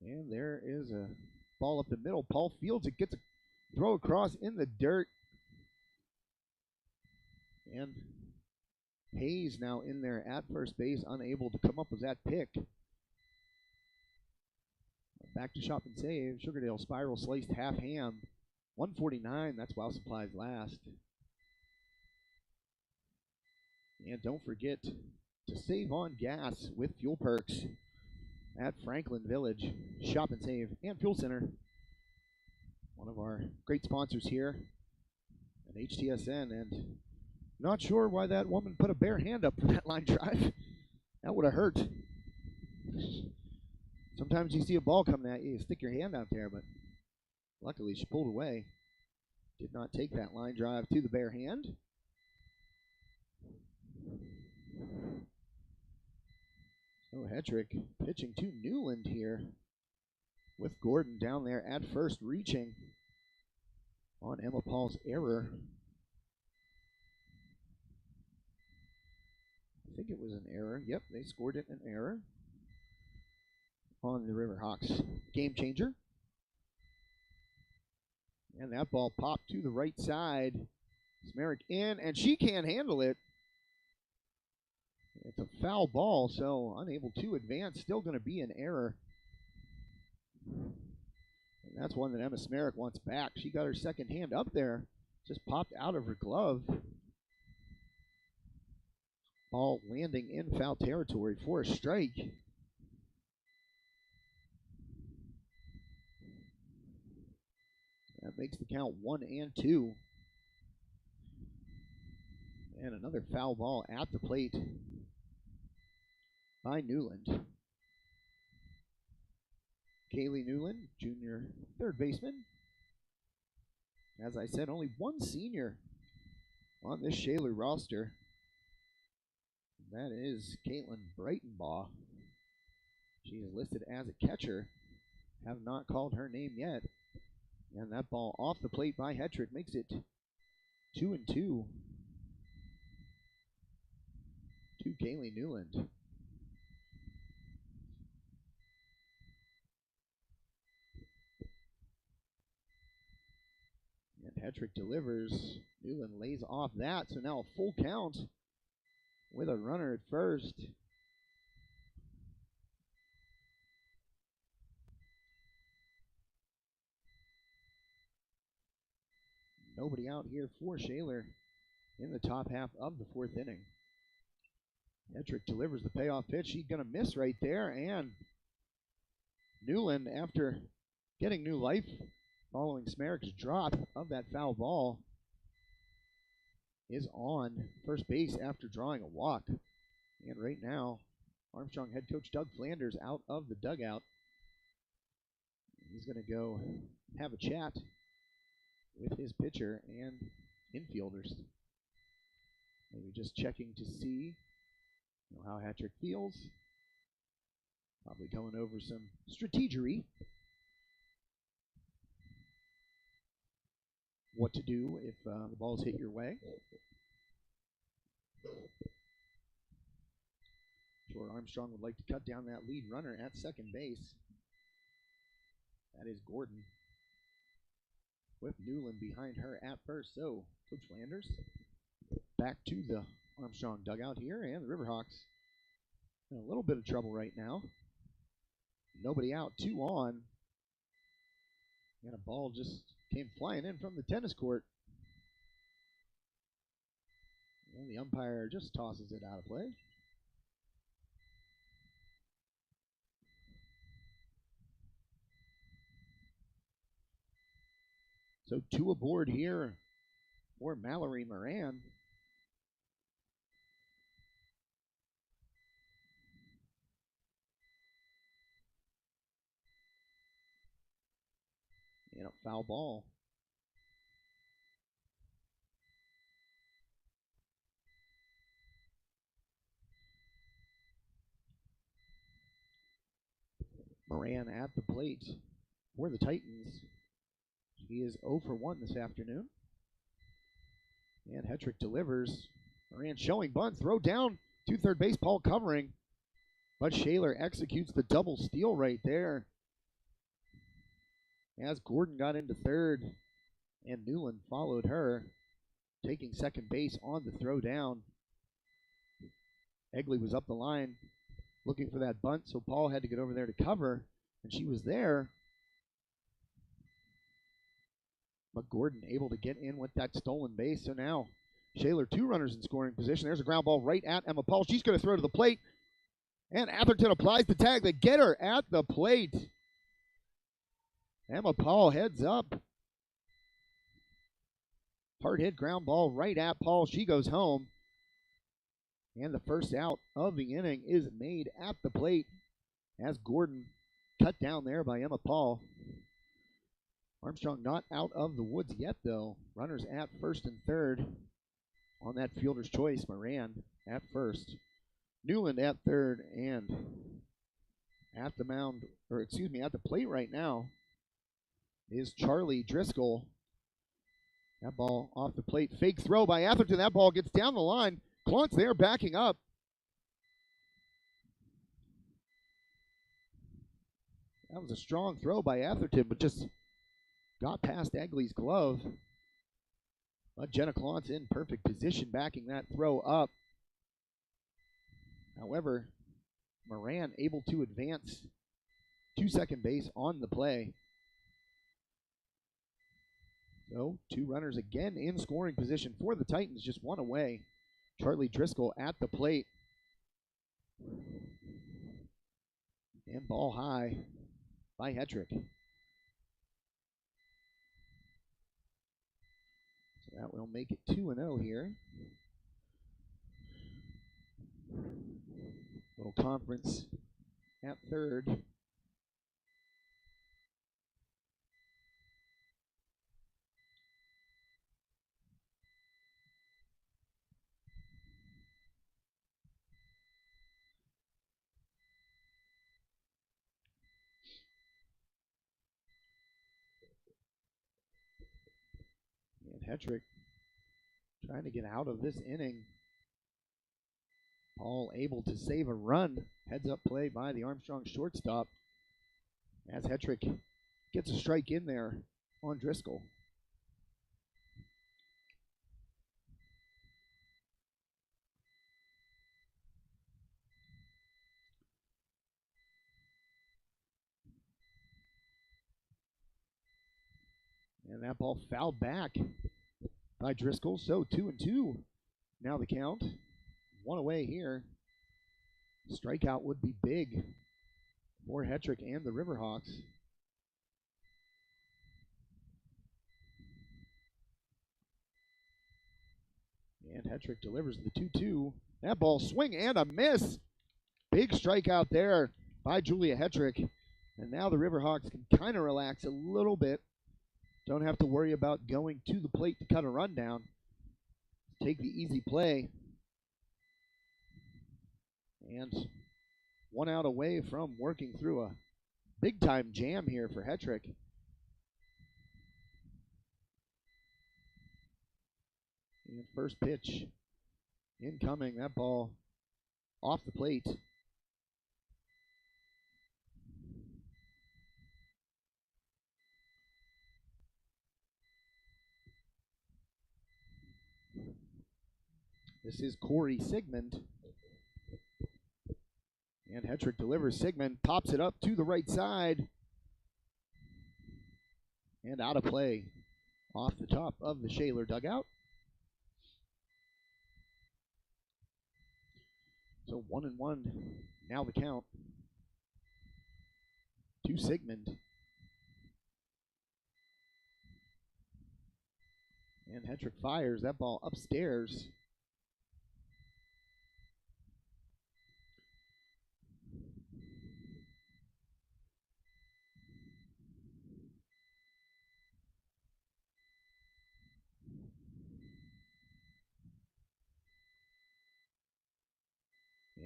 And there is a ball up the middle. Paul Fields, it gets a throw across in the dirt. And Hayes now in there at first base, unable to come up with that pick. Back to Shop and Save. Sugardale Spiral Sliced Half Ham, $1.49. That's while supplies last. And don't forget to save on gas with Fuel Perks at Franklin Village Shop and Save and Fuel Center. One of our great sponsors here at HTSN. And not sure why that woman put a bare hand up for that line drive. That would have hurt. Sometimes you see a ball coming at you, you stick your hand out there, but luckily she pulled away. Did not take that line drive to the bare hand. So Hedrick pitching to Newland here with Gordon down there at first reaching on Emma Paul's error. I think it was an error. Yep, they scored it an error on the Riverhawks. Game changer. And that ball popped to the right side. Smerrick in, and she can't handle it. It's a foul ball, so unable to advance. Still going to be an error. And that's one that Emma Smerrick wants back. She got her second hand up there. Just popped out of her glove. Ball landing in foul territory for a strike. That makes the count 1-2. And another foul ball at the plate by Newland. Kaylee Newland, junior third baseman. As I said, only one senior on this Shaler roster. That is Caitlin Breitenbaugh. She is listed as a catcher. Have not called her name yet. And that ball off the plate by Hetrick makes it 2-2 to Kaylee Newland. And Hetrick delivers. Newland lays off that, so now a full count with a runner at first. Nobody out here for Shaler in the top half of the fourth inning. Hetrick delivers the payoff pitch. She's going to miss right there. And Newland, after getting new life following Smerrick's drop of that foul ball, is on first base after drawing a walk. And right now, Armstrong head coach Doug Flanders out of the dugout. He's going to go have a chat with his pitcher and infielders. Maybe just checking to see how Hetrick feels. Probably going over some strategery. What to do if the balls hit your way. Sure, Armstrong would like to cut down that lead runner at second base. That is Gordon, with Newland behind her at first. So, Coach Flanders back to the Armstrong dugout here, and the Riverhawks in a little bit of trouble right now. Nobody out, 2 on. And a ball just came flying in from the tennis court. And the umpire just tosses it out of play. So 2 aboard here for Mallory Moran. And a foul ball. Moran at the plate for the Titans. She is 0 for 1 this afternoon. And Hetrick delivers. Moran showing bunt, throw down to third base, Paul covering. But Shaler executes the double steal right there. As Gordon got into third, and Newland followed her, taking second base on the throw down. Egley was up the line looking for that bunt, so Paul had to get over there to cover, and she was there. But Gordon able to get in with that stolen base, so now Shaler 2 runners in scoring position. There's a ground ball right at Emma Paul. She's going to throw to the plate, and Atherton applies the tag. They get her at the plate. Emma Paul heads up. Hard hit ground ball right at Paul. She goes home. And the first out of the inning is made at the plate as Gordon cut down there by Emma Paul. Armstrong not out of the woods yet, though. Runners at first and third on that fielder's choice. Moran at first. Newland at third, and at the mound, or excuse me, at the plate right now is Charlie Driscoll. That ball off the plate. Fake throw by Atherton. That ball gets down the line. Cluntz there backing up. That was a strong throw by Atherton, but just got past Egley's glove. But Jenna Cluntz in perfect position backing that throw up. However, Moran able to advance to second base on the play. So 2 runners again in scoring position for the Titans, just 1 away. Charlie Driscoll at the plate. And ball high by Hetrick. So that will make it 2-0 here. Little conference at third. And Hetrick trying to get out of this inning. Paul able to save a run. Heads up play by the Armstrong shortstop as Hetrick gets a strike in there on Driscoll. And that ball fouled back by Driscoll. So 2-2. Now the count. 1 away here. Strikeout would be big for Hetrick and the Riverhawks. And Hetrick delivers the 2-2. That ball swing and a miss. Big strikeout there by Julia Hetrick. And now the Riverhawks can kind of relax a little bit. Don't have to worry about going to the plate to cut a run down. Take the easy play. And 1 out away from working through a big-time jam here for Hetrick. And first pitch incoming. That ball off the plate. This is Corey Sigmund. And Hetrick delivers. Sigmund pops it up to the right side. And out of play off the top of the Shaler dugout. So 1-1. Now the count to Sigmund. And Hetrick fires that ball upstairs.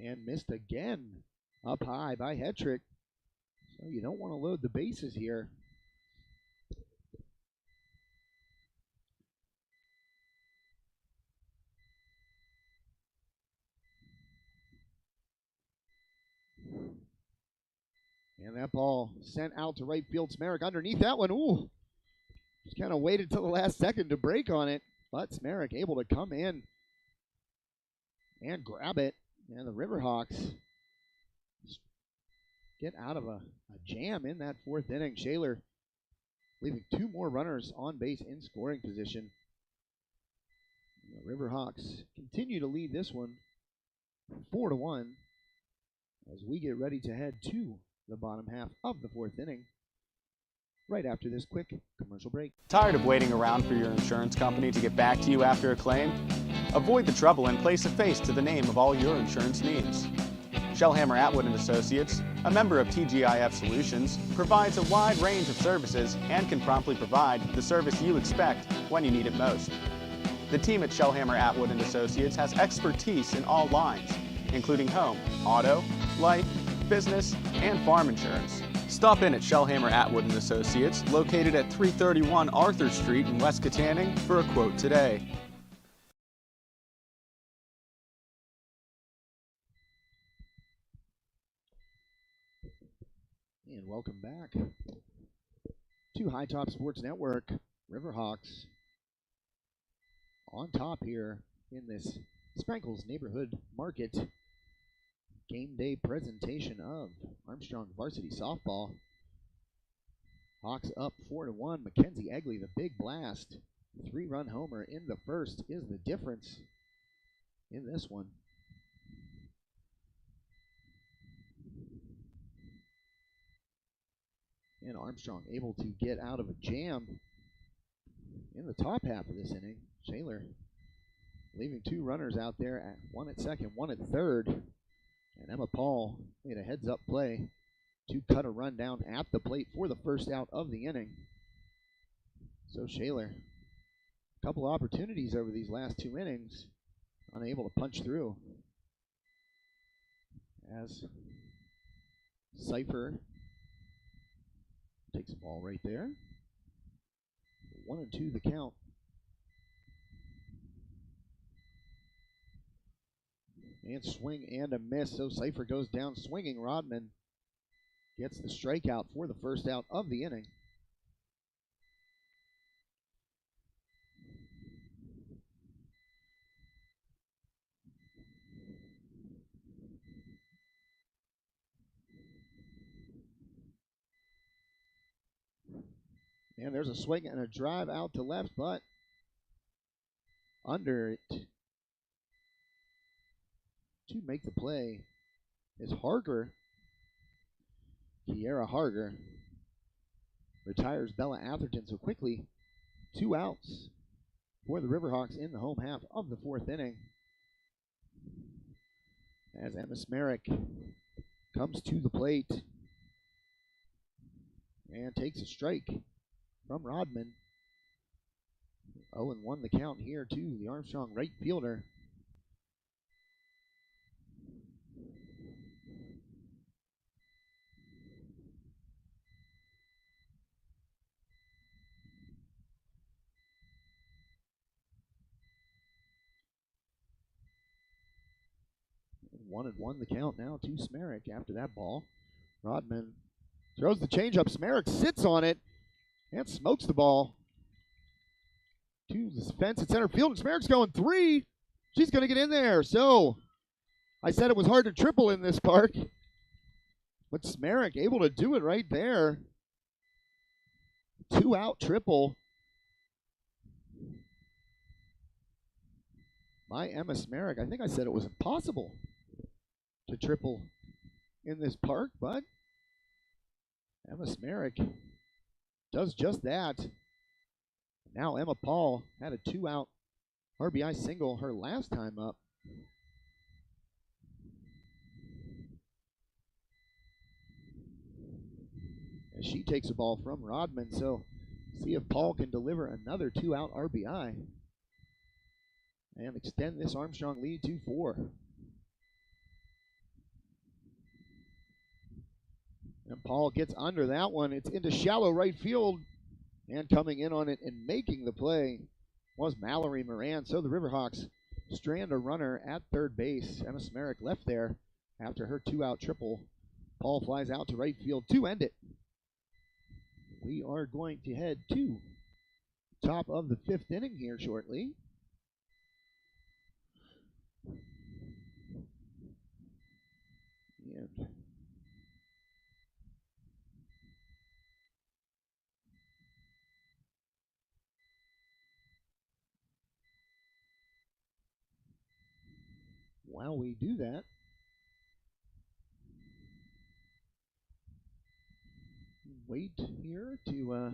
And missed again. Up high by Hetrick. So you don't want to load the bases here. And that ball sent out to right field. Smerek underneath that one. Ooh. Just kind of waited till the last second to break on it. But Smerek able to come in and grab it. And the Riverhawks get out of a jam in that fourth inning. Shaler leaving two more runners on base in scoring position. The Riverhawks continue to lead this one 4-1 as we get ready to head to the bottom half of the fourth inning right after this quick commercial break. Tired of waiting around for your insurance company to get back to you after a claim? Avoid the trouble and place a face to the name of all your insurance needs. Shellhammer Atwood & Associates, a member of TGIF Solutions, provides a wide range of services and can promptly provide the service you expect when you need it most. The team at Shellhammer Atwood & Associates has expertise in all lines, including home, auto, life, business, and farm insurance. Stop in at Shellhammer Atwood & Associates, located at 331 Arthur Street in West Katanning, for a quote today. And welcome back to High Top Sports Network. Riverhawks on top here in this Sprankles Neighborhood Market game day presentation of Armstrong Varsity Softball. Hawks up 4-1. Mackenzie Egley, the big blast. 3-run homer in the first is the difference in this one. And Armstrong able to get out of a jam in the top half of this inning. Shaler leaving two runners out there, one at second, one at third. And Emma Paul made a heads-up play to cut a run down at the plate for the first out of the inning. So Shaler, a couple of opportunities over these last two innings, unable to punch through. As Cipher takes the ball right there. 1-2 the count. And swing and a miss. So Cipher goes down swinging. Rodman gets the strikeout for the first out of the inning. And there's a swing and a drive out to left, but under it to make the play is Harger. Kiera Harger retires Bella Atherton. So quickly, 2 outs for the Riverhawks in the home half of the fourth inning. As Emma Smerek comes to the plate and takes a strike from Rodman. 0-1 the count here to the Armstrong right fielder. And 1-1 the count now to Smerek after that ball. Rodman throws the changeup. Smerek sits on it and smokes the ball to the fence at center field. And Smerek's going 3. She's going to get in there. So I said it was hard to triple in this park, but Smerek able to do it right there. 2-out triple by Emma Smerek. I think I said it was impossible to triple in this park, but Emma Smerick does just that. Now Emma Paul had a 2-out RBI single her last time up. As she takes the ball from Rodman, so see if Paul can deliver another 2-out RBI and extend this Armstrong lead to 4. And Paul gets under that one. It's into shallow right field, and coming in on it and making the play was Mallory Moran. So the Riverhawks strand a runner at third base. Emma Smerick left there after her 2-out triple. Paul flies out to right field to end it. We are going to head to top of the 5th inning here shortly. And while we do that, wait here to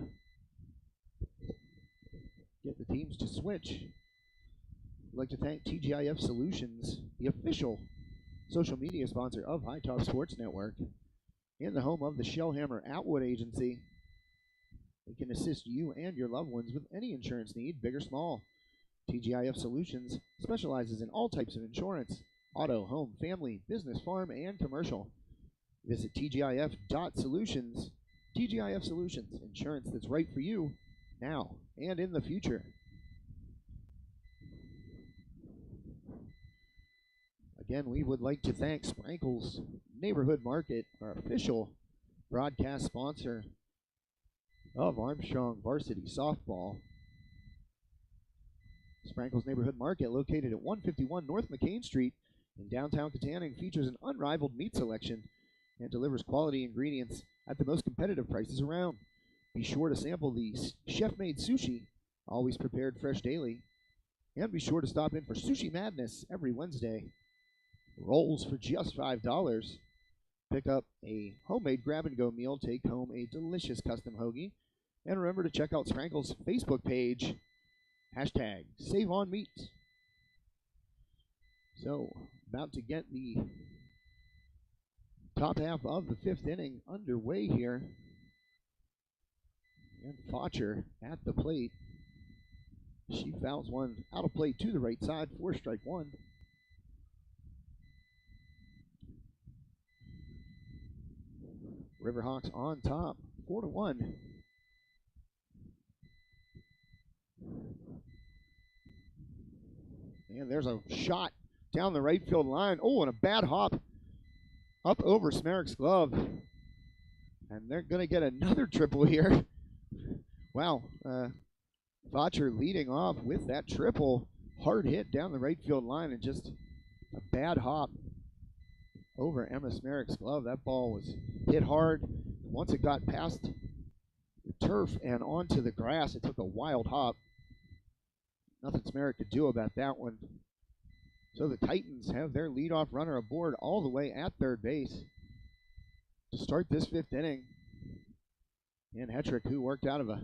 get the teams to switch. I'd like to thank TGIF Solutions, the official social media sponsor of High Top Sports Network and the home of the Shellhammer Atwood Agency. They can assist you and your loved ones with any insurance need, big or small. TGIF Solutions specializes in all types of insurance: auto, home, family, business, farm, and commercial. Visit tgif.solutions. TGIF Solutions, insurance that's right for you now and in the future. Again, we would like to thank Sprankle's Neighborhood Market, our official broadcast sponsor of Armstrong Varsity Softball. Sprankle's Neighborhood Market, located at 151 North McCain Street in downtown Katanning, features an unrivaled meat selection and delivers quality ingredients at the most competitive prices around. Be sure to sample the chef-made sushi, always prepared fresh daily, and be sure to stop in for Sushi Madness every Wednesday. Rolls for just $5. Pick up a homemade grab-and-go meal, take home a delicious custom hoagie, and remember to check out Sprankle's Facebook page, #SaveOnMeat. So, about to get the top half of the 5th inning underway here. And Fotcher at the plate. She fouls one out of play to the right side for strike 1. Riverhawks on top, 4-1. And there's a shot down the right field line. Oh, and a bad hop up over Smerick's glove. And they're going to get another triple here. Wow. Fotcher leading off with that triple. Hard hit down the right field line and just a bad hop over Emma Smerick's glove. That ball was hit hard. Once it got past the turf and onto the grass, it took a wild hop. Nothing Smerick could do about that one. So the Titans have their leadoff runner aboard all the way at third base to start this 5th inning. And Hetrick, who worked out of a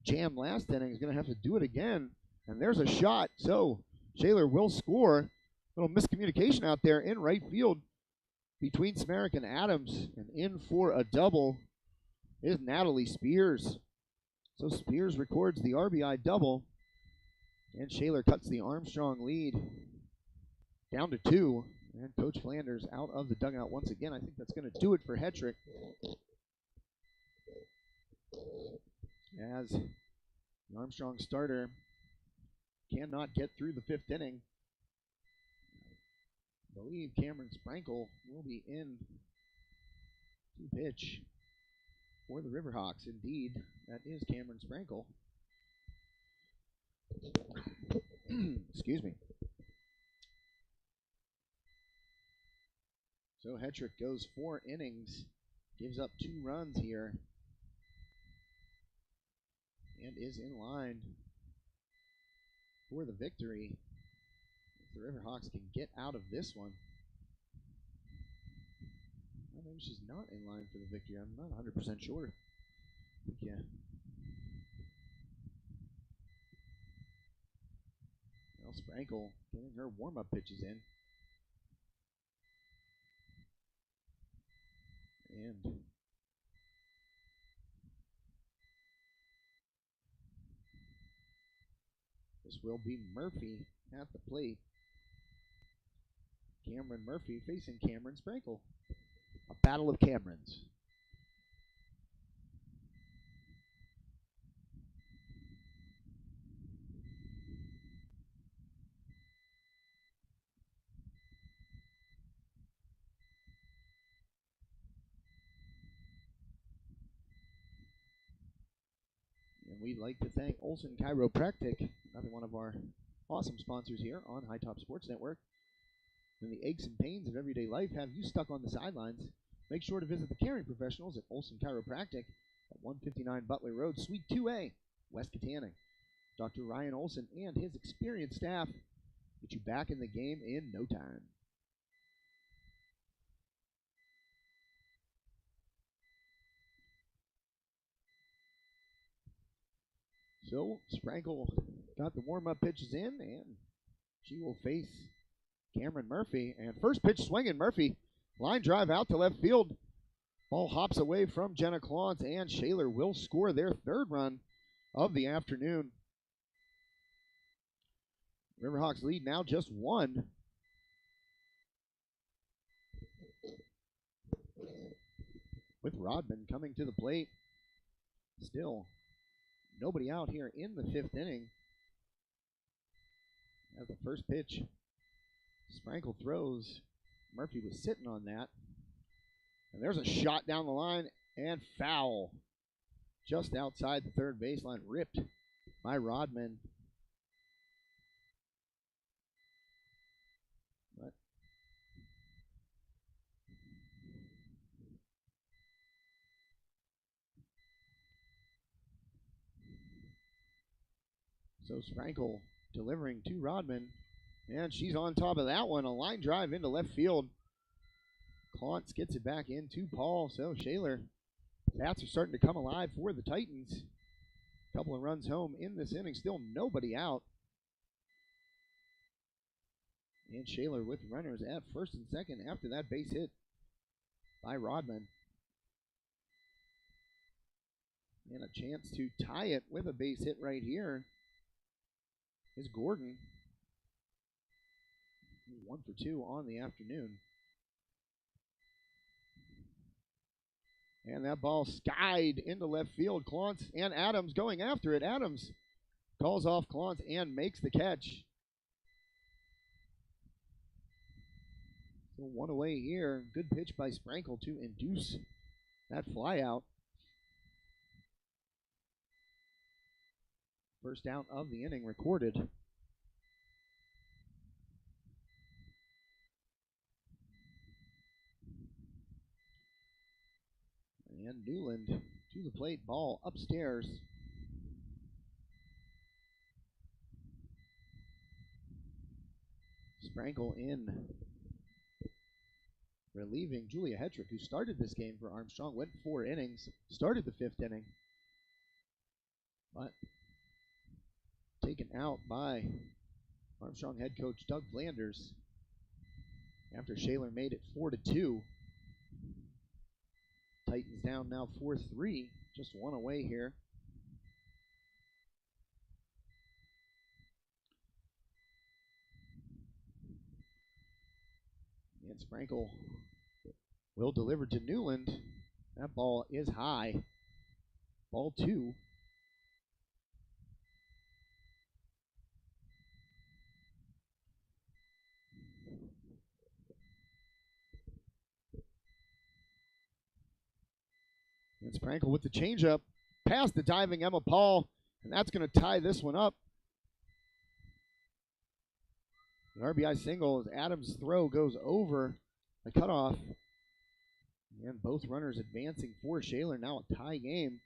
jam last inning, is going to have to do it again. And there's a shot. So Shaler will score. A little miscommunication out there in right field between Smerick and Adams. And in for a double is Natalie Spears. So Spears records the RBI double. And Shaler cuts the Armstrong lead down to 2. And Coach Flanders out of the dugout once again. I think that's going to do it for Hetrick, as the Armstrong starter cannot get through the 5th inning. I believe Cameron Sprankle will be in to pitch for the Riverhawks. Indeed, that is Cameron Sprankle. Excuse me. So Hetrick goes 4 innings, gives up 2 runs here, and is in line for the victory. If the Riverhawks can get out of this one. Maybe she's not in line for the victory. I'm not 100% sure. Yeah. Well, Sprankle getting her warm-up pitches in. And this will be Murphy at the plate. Cameron Murphy facing Cameron Sprankle. A battle of Camerons. And we'd like to thank Olson Chiropractic, another one of our awesome sponsors here on High Top Sports Network. When the aches and pains of everyday life have you stuck on the sidelines, make sure to visit the caring professionals at Olson Chiropractic at 159 Butler Road, Suite 2A, West Katanning. Dr. Ryan Olson and his experienced staff get you back in the game in no time. So Sprankle got the warm-up pitches in, and she will face Cameron Murphy. And first pitch swinging, Murphy. Line drive out to left field. Ball hops away from Jenna Clauns, and Shaler will score their third run of the afternoon. Riverhawks lead now just one. With Rodman coming to the plate. Still nobody out here in the fifth inning. As the first pitch, Sprankle throws. Murphy was sitting on that. And there's a shot down the line and foul. Just outside the third baseline, ripped by Rodman. But so Sprankle delivering to Rodman, and she's on top of that one. A line drive into left field. Clauntz gets it back into Paul, so Shaler. Bats are starting to come alive for the Titans. A couple of runs home in this inning, still nobody out. And Shaler with runners at first and second after that base hit by Rodman. And a chance to tie it with a base hit right here is Gordon. 1 for 2 on the afternoon. And that ball skied into left field. Clauntz and Adams going after it. Adams calls off Clauntz and makes the catch. So one away here. Good pitch by Sprankle to induce that fly out. First out of the inning recorded. And Newland to the plate, ball upstairs. Sprankle in, relieving Julia Hetrick, who started this game for Armstrong, went 4 innings, started the 5th inning, but taken out by Armstrong head coach Doug Flanders after Shaler made it 4-2. Titans down now 4-3, just one away here. And Sprankle will deliver to Newland. That ball is high. Ball 2. And Sprankle with the changeup, past the diving Emma Paul, and that's going to tie this one up. An RBI single as Adams' throw goes over the cutoff. And both runners advancing for Shaler. Now a tie game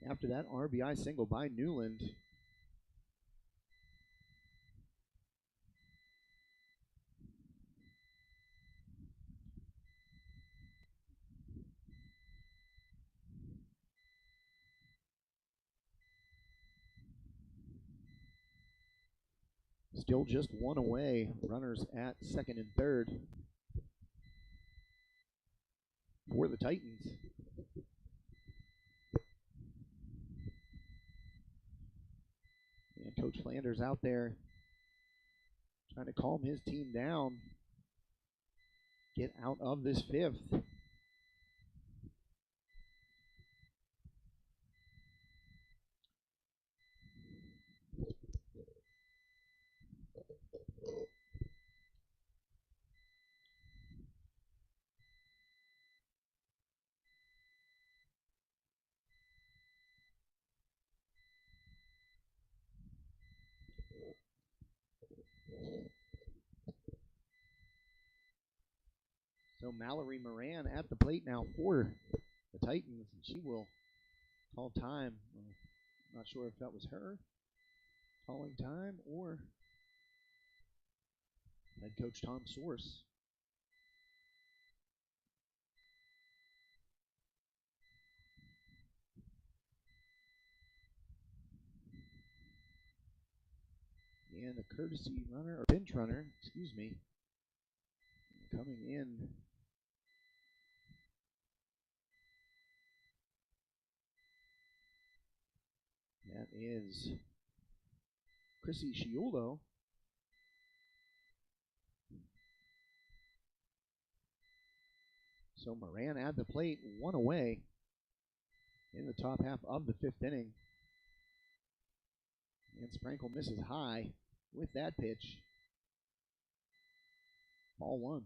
after that RBI single by Newland. Still just one away. Runners at second and third for the Titans. And Coach Flanders out there trying to calm his team down. Get out of this fifth. So Mallory Moran at the plate now for the Titans, and she will call time. I'm not sure if that was her calling time or head coach Tom Source. And a courtesy runner, or pinch runner, excuse me, coming in. That is Chrissy Sciullo. So Moran at the plate, one away in the top half of the fifth inning. And Sprankle misses high with that pitch. Ball one.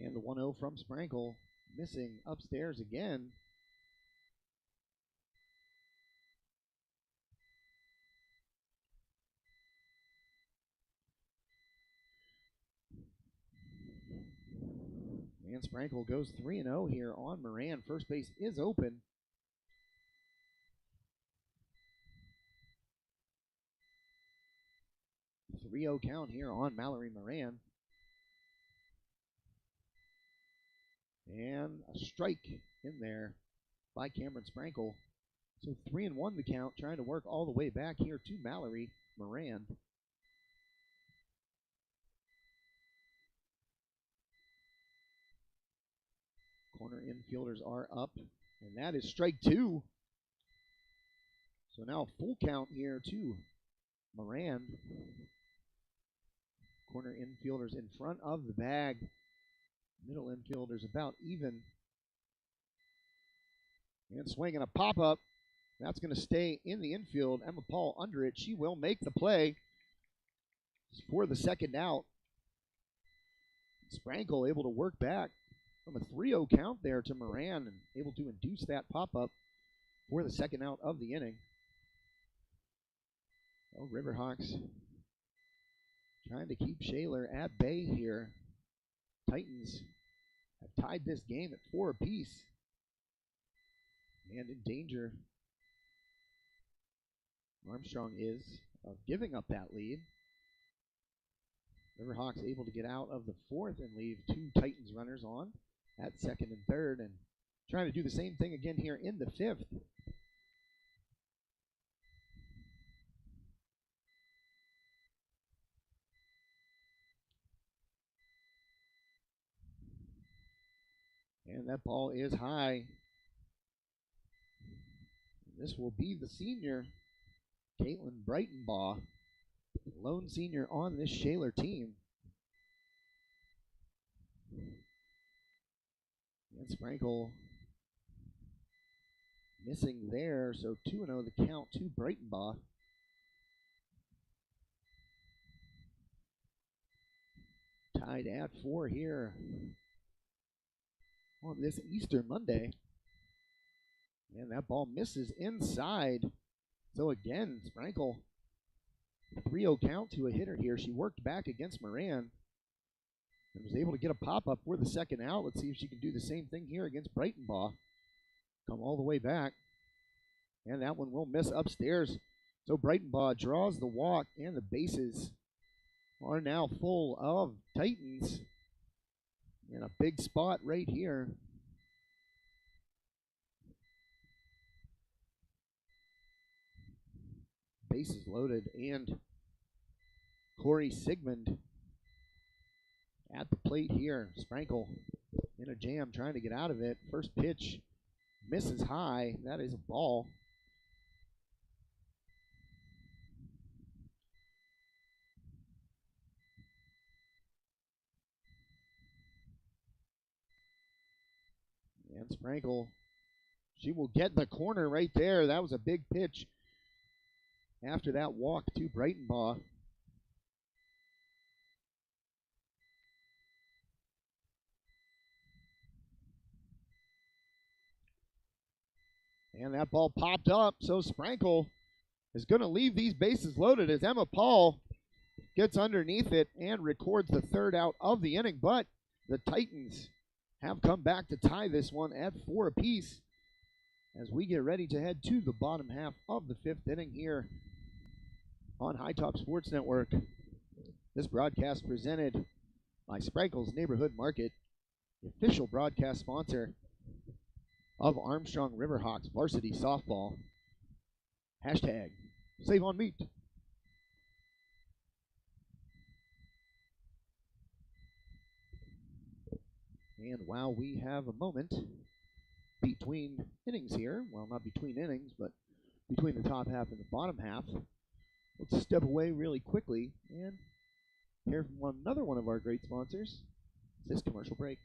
And the 1-0 from Sprankle, missing upstairs again. And Sprankle goes 3-0 here on Moran. First base is open. A 3-0 count here on Mallory Moran. And a strike in there by Cameron Sprankle. So 3-1 the count, trying to work all the way back here to Mallory Moran. Corner infielders are up, and that is strike two. So now full count here to Moran. Corner infielders in front of the bag. Middle infielders about even. And swinging a pop-up. That's going to stay in the infield. Emma Paul under it. She will make the play for the second out. Sprankle able to work back from a 3-0 count there to Moran and able to induce that pop-up for the second out of the inning. Oh, Riverhawks trying to keep Shaler at bay here. Titans have tied this game at 4 apiece and in danger. Armstrong is of giving up that lead. Riverhawks able to get out of the fourth and leave 2 Titans runners on at second and third, and trying to do the same thing again here in the fifth. And that ball is high. This will be the senior, Caitlin Breitenbaugh, lone senior on this Shaler team. And Sprankle missing there, so 2-0 the count to Breitenbaugh. Tied at 4 here on this Easter Monday. And that ball misses inside. So again, Sprankle, 3-0 count to a hitter here. She worked back against Moran and was able to get a pop-up for the second out. Let's see if she can do the same thing here against Breitenbaugh. Come all the way back. And that one will miss upstairs. So Breitenbaugh draws the walk, and the bases are now full of Titans. And a big spot right here bases loaded, and Corey Sigmund at the plate here. Sprankle in a jam trying to get out of it. First pitch misses high. That is a ball. And Sprankle, she will get the corner right there. That was a big pitch after that walk to Breitenbaugh. And that ball popped up, so Sprankle is going to leave these bases loaded as Emma Paul gets underneath it and records the third out of the inning. But the Titans have come back to tie this one at 4 apiece as we get ready to head to the bottom half of the 5th inning here on High Top Sports Network. This broadcast presented by Sprankle's Neighborhood Market, the official broadcast sponsor of Armstrong Riverhawks varsity softball. Hashtag Save on Meat. And while we have a moment between innings here, well, not between innings, but between the top half and the bottom half, let's step away really quickly and hear from another one of our great sponsors. This commercial break.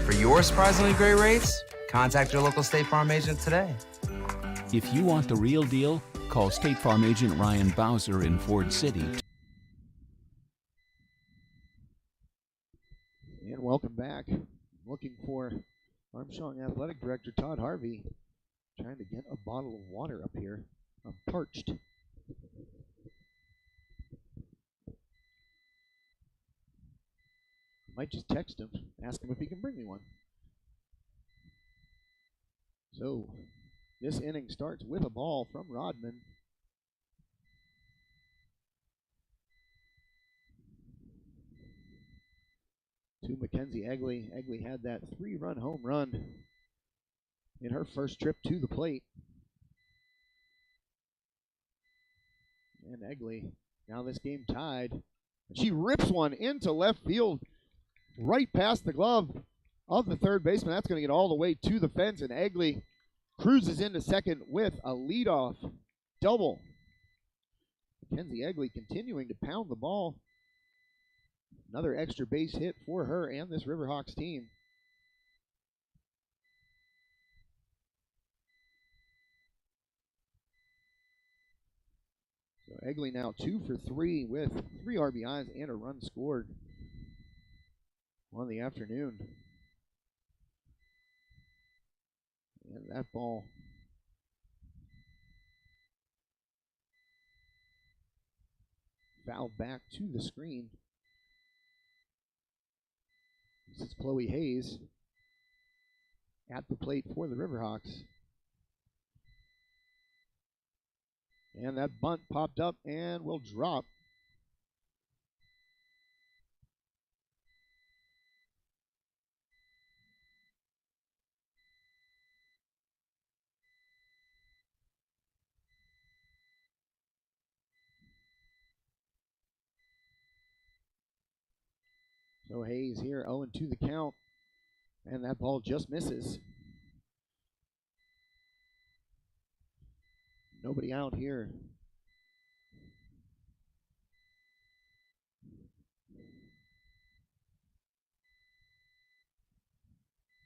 For your surprisingly great rates, contact your local State Farm agent today. If you want the real deal, call State Farm agent Ryan Bowser in Ford City. And welcome back. Looking for Armstrong Athletic Director Todd Harvey, trying to get a bottle of water up here. I'm parched. Might just text him, ask him if he can bring me one. So, this inning starts with a ball from Rodman. To Mackenzie Egley. Egley had that 3-run home run in her first trip to the plate. And Egley, now this game tied. She rips one into left field, right past the glove of the third baseman. That's going to get all the way to the fence, and Egley cruises into second with a leadoff double. Mackenzie Egley continuing to pound the ball. Another extra base hit for her and this Riverhawks team. So Egley now 2 for 3 with 3 RBIs and a run scored on the afternoon. And that ball fouled back to the screen. This is Chloe Hayes at the plate for the Riverhawks. And that bunt popped up and will drop. So Hayes here 0-2 the count, and that ball just misses. Nobody out here.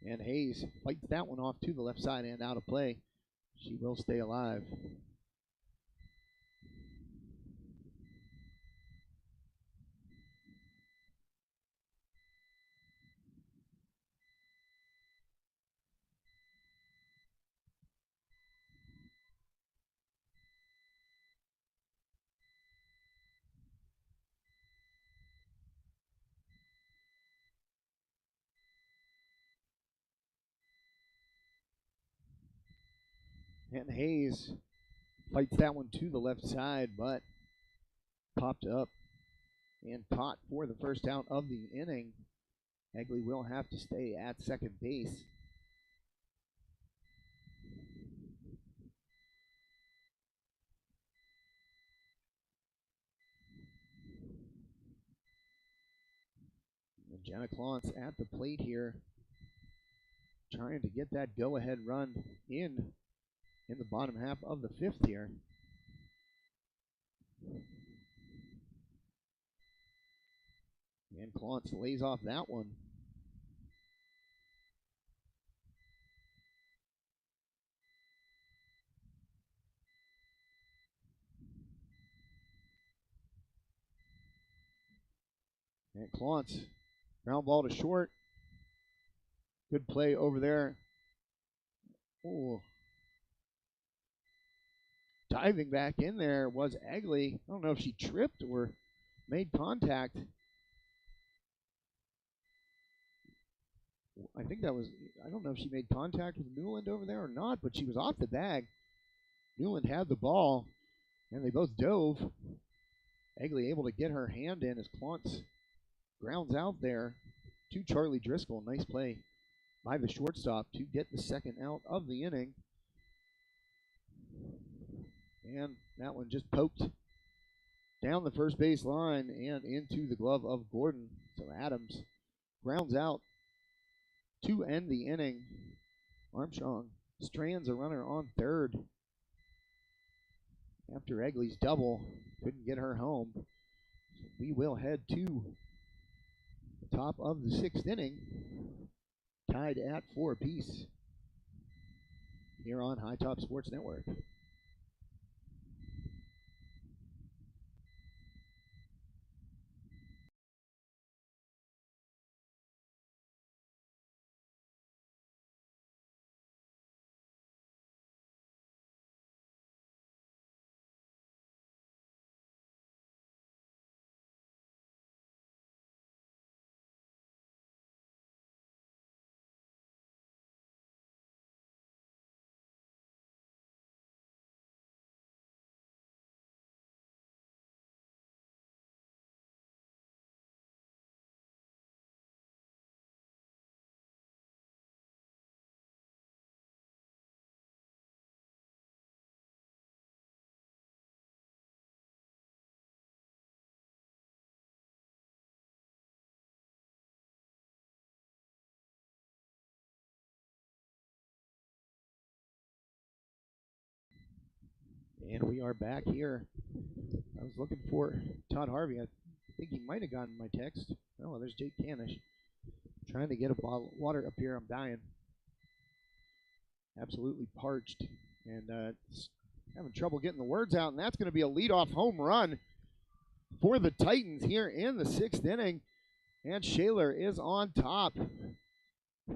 And Hayes fights that one off to the left side and out of play. She will stay alive. And Hayes Fights that one to the left side, but popped up and caught for the first out of the inning. Egley will have to stay at second base. And Jenna Clontz at the plate here, trying to get that go-ahead run in the bottom half of the fifth here. And Clontz lays off that one. And Clontz, ground ball to short. Good play over there. Ooh. Diving back in there was Egley. I don't know if she tripped or made contact. I don't know if she made contact with Newland over there or not, but she was off the bag. Newland had the ball, and they both dove. Egley able to get her hand in as Clontz grounds out there to Charlie Driscoll. Nice play by the shortstop to get the second out of the inning. And that one just poked down the first base line and into the glove of Gordon. So Adams grounds out to end the inning. Armstrong strands a runner on third after Egley's double. Couldn't get her home. So we will head to the top of the sixth inning, tied at 4 apiece here on High Top Sports Network. And we are back here. I was looking for Todd Harvey. I think he might have gotten my text. Oh, there's Jake Canish. Trying to get a bottle of water up here. I'm dying. Absolutely parched. And having trouble getting the words out. And that's going to be a leadoff home run for the Titans here in the sixth inning. And Shaler is on top.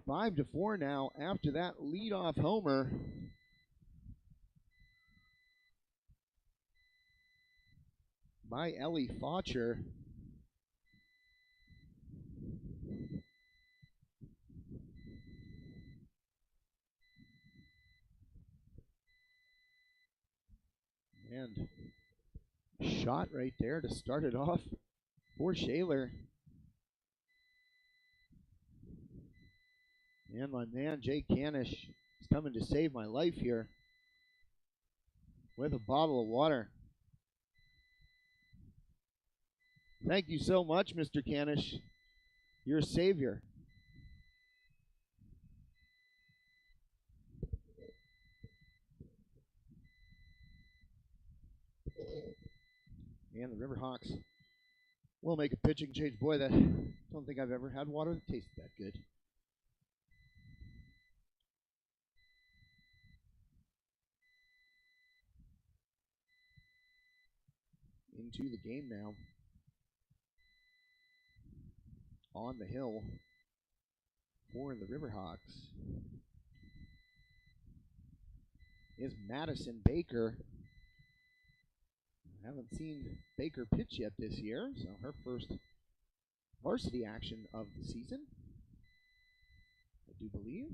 5-4 now after that leadoff homer. By Ellie Faucher. And shot right there to start it off for Shaler. And my man Jake Canish is coming to save my life here with a bottle of water. Thank you so much, Mr. Canish. You're a savior. And the Riverhawks will make a pitching change. Boy, I don't think I've ever had water that tasted that good. Into the game now. On the hill for the Riverhawks is Madison Baker. I haven't seen Baker pitch yet this year, so her first varsity action of the season, I do believe.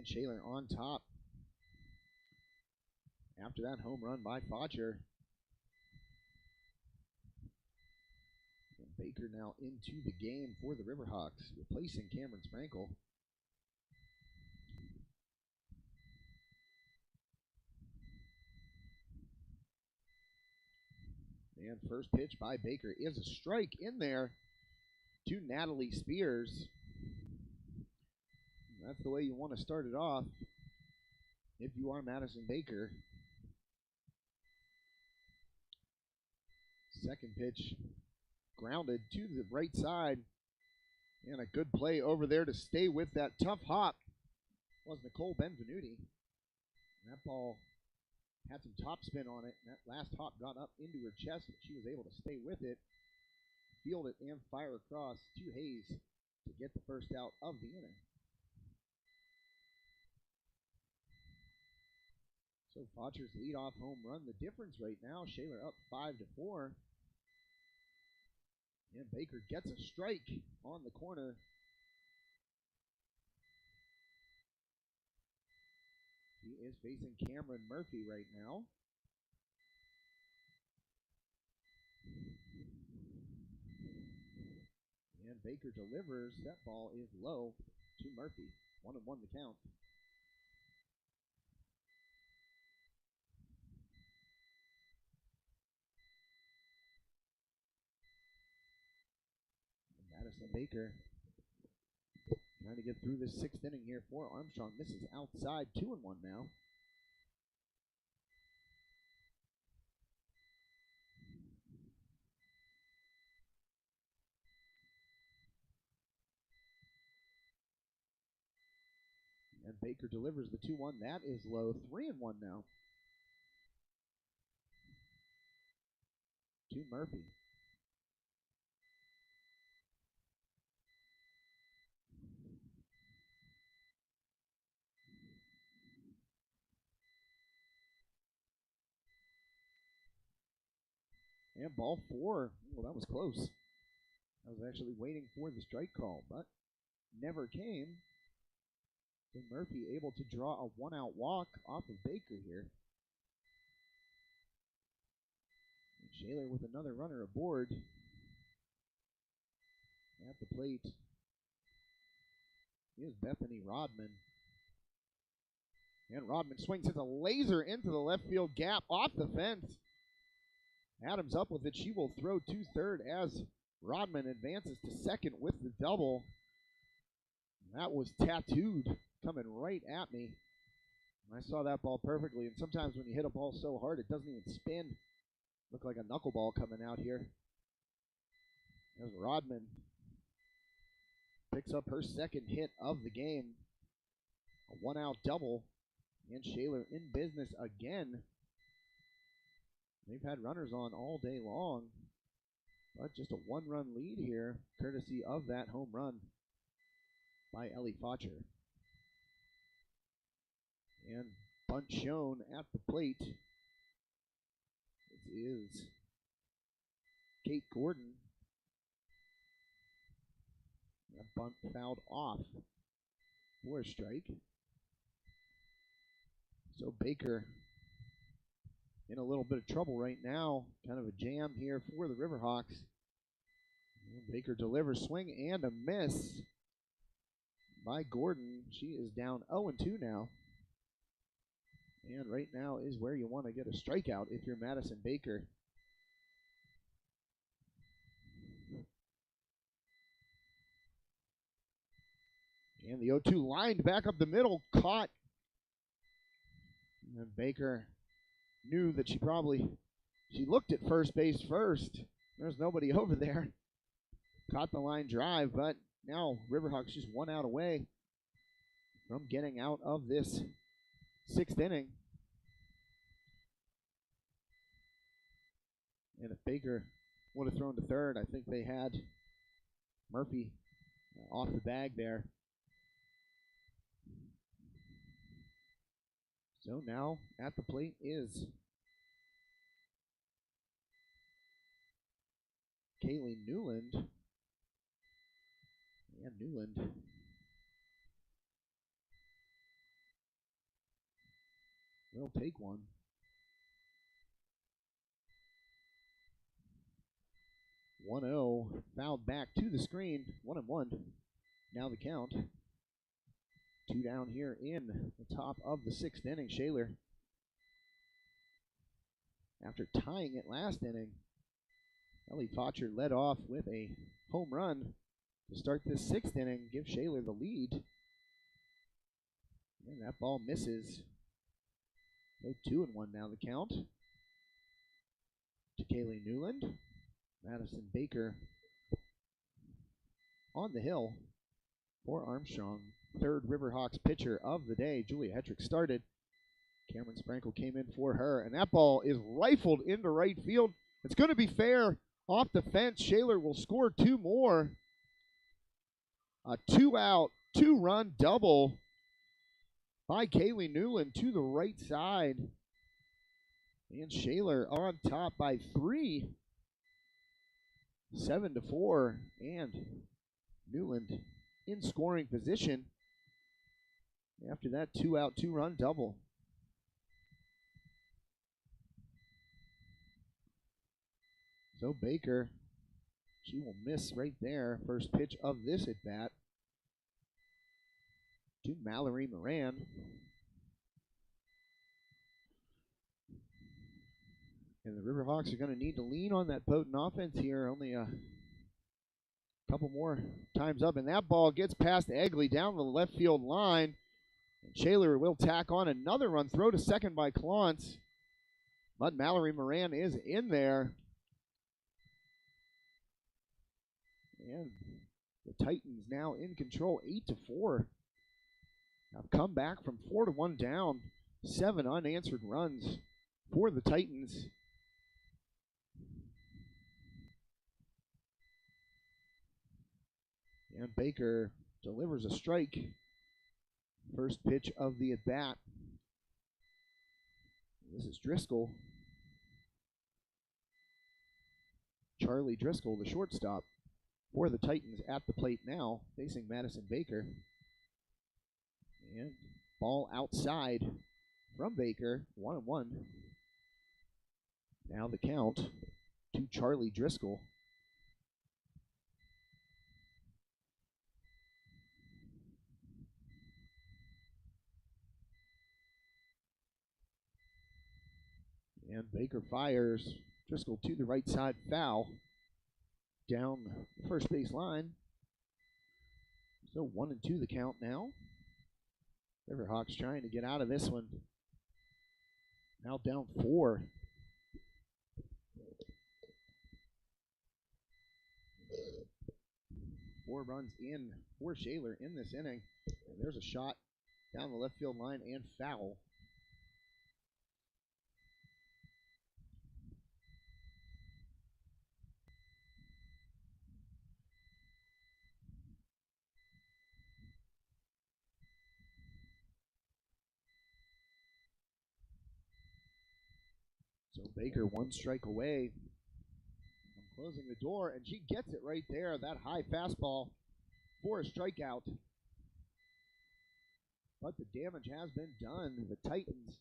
And Shaler on top. After that home run by Fotcher. And Baker now into the game for the Riverhawks, replacing Cameron Sprankle. And first pitch by Baker is a strike in there to Natalie Spears. That's the way you want to start it off if you are Madison Baker. Second pitch grounded to the right side. And a good play over there to stay with that tough hop was Nicole Benvenuti. That ball had some topspin on it, and that last hop got up into her chest, but she was able to stay with it, field it, and fire across to Hayes to get the first out of the inning. So Fotcher's leadoff home run, the difference right now, Shaler up 5-4. And Baker gets a strike on the corner. He is facing Cameron Murphy right now. And Baker delivers. That ball is low to Murphy. 1-1 the count. Madison Baker trying to get through this sixth inning here for Armstrong. Misses outside, 2-1 now. And Baker delivers the 2-1. That is low. 3-1 now. To Murphy. And ball 4. Well, that was close. I was actually waiting for the strike call, but never came. So Murphy able to draw a 1-out walk off of Baker here. And Shaler with another runner aboard. At the plate is Bethany Rodman. And Rodman swings, hits a laser into the left field gap off the fence. Adams up with it. She will throw to third as Rodman advances to second with the double. That was tattooed coming right at me. I saw that ball perfectly, and sometimes when you hit a ball so hard it doesn't even spin. Looked like a knuckleball coming out here. As Rodman picks up her second hit of the game. A 1-out double. And Shaler in business again. They've had runners on all day long. But just a 1-run lead here, courtesy of that home run by Ellie Fotcher. And bunt shown at the plate. This is Kate Gordon. That bunt fouled off for a strike. So Baker in a little bit of trouble right now. Kind of a jam here for the Riverhawks. And Baker delivers, swing and a miss by Gordon. She is down 0-2 now. And right now is where you want to get a strikeout if you're Madison Baker. And the 0-2 lined back up the middle, caught. And Baker knew that she looked at first base first. There's nobody over there. Caught the line drive, but now Riverhawks just 1 out away from getting out of this sixth inning. And if Baker would have thrown to third, I think they had Murphy off the bag there. So now at the plate is Kaylee Newland. And Newland will take one. "1-0, fouled back to the screen, 1-1. Now the count. 2 down here in the top of the 6th inning. Shaler, after tying it last inning, Ellie Focher led off with a home run to start this 6th inning, give Shaler the lead. And that ball misses. So 2-1 now the count. To Kaylee Newland. Madison Baker on the hill for Armstrong. 3rd Riverhawks pitcher of the day. Julia Hetrick started. Cameron Sprankle came in for her, and that ball is rifled into right field. It's going to be fair. Off the fence, Shaler will score 2 more. A 2-out, 2-run double by Kaylee Newland to the right side. And Shaler on top by 3. 7-4, and Newland in scoring position after that 2-out, 2-run double. So Baker, she will miss right there. First pitch of this at bat to Mallory Moran. And the Riverhawks are going to need to lean on that potent offense here. Only a couple more times up. And that ball gets past Egley down the left field line. And Shaler will tack on another run. Throw to second by Clance. But Mallory Moran is in there. And the Titans now in control, 8-4. Have come back from 4-1 down. 7 unanswered runs for the Titans. And Baker delivers a strike. First pitch of the at-bat. This is Driscoll. Charlie Driscoll, the shortstop for the Titans, at the plate now, facing Madison Baker. And ball outside from Baker, 1-1. Now the count to Charlie Driscoll. And Baker fires. Driscoll to the right side, foul. Down the first base line. So 1-2 the count now. Riverhawks trying to get out of this one. Now down 4. Four runs in for Shaler in this inning. And there's a shot down the left field line and foul. So Baker 1 strike away from closing the door, and she gets it right there. That high fastball for a strikeout. But the damage has been done. The Titans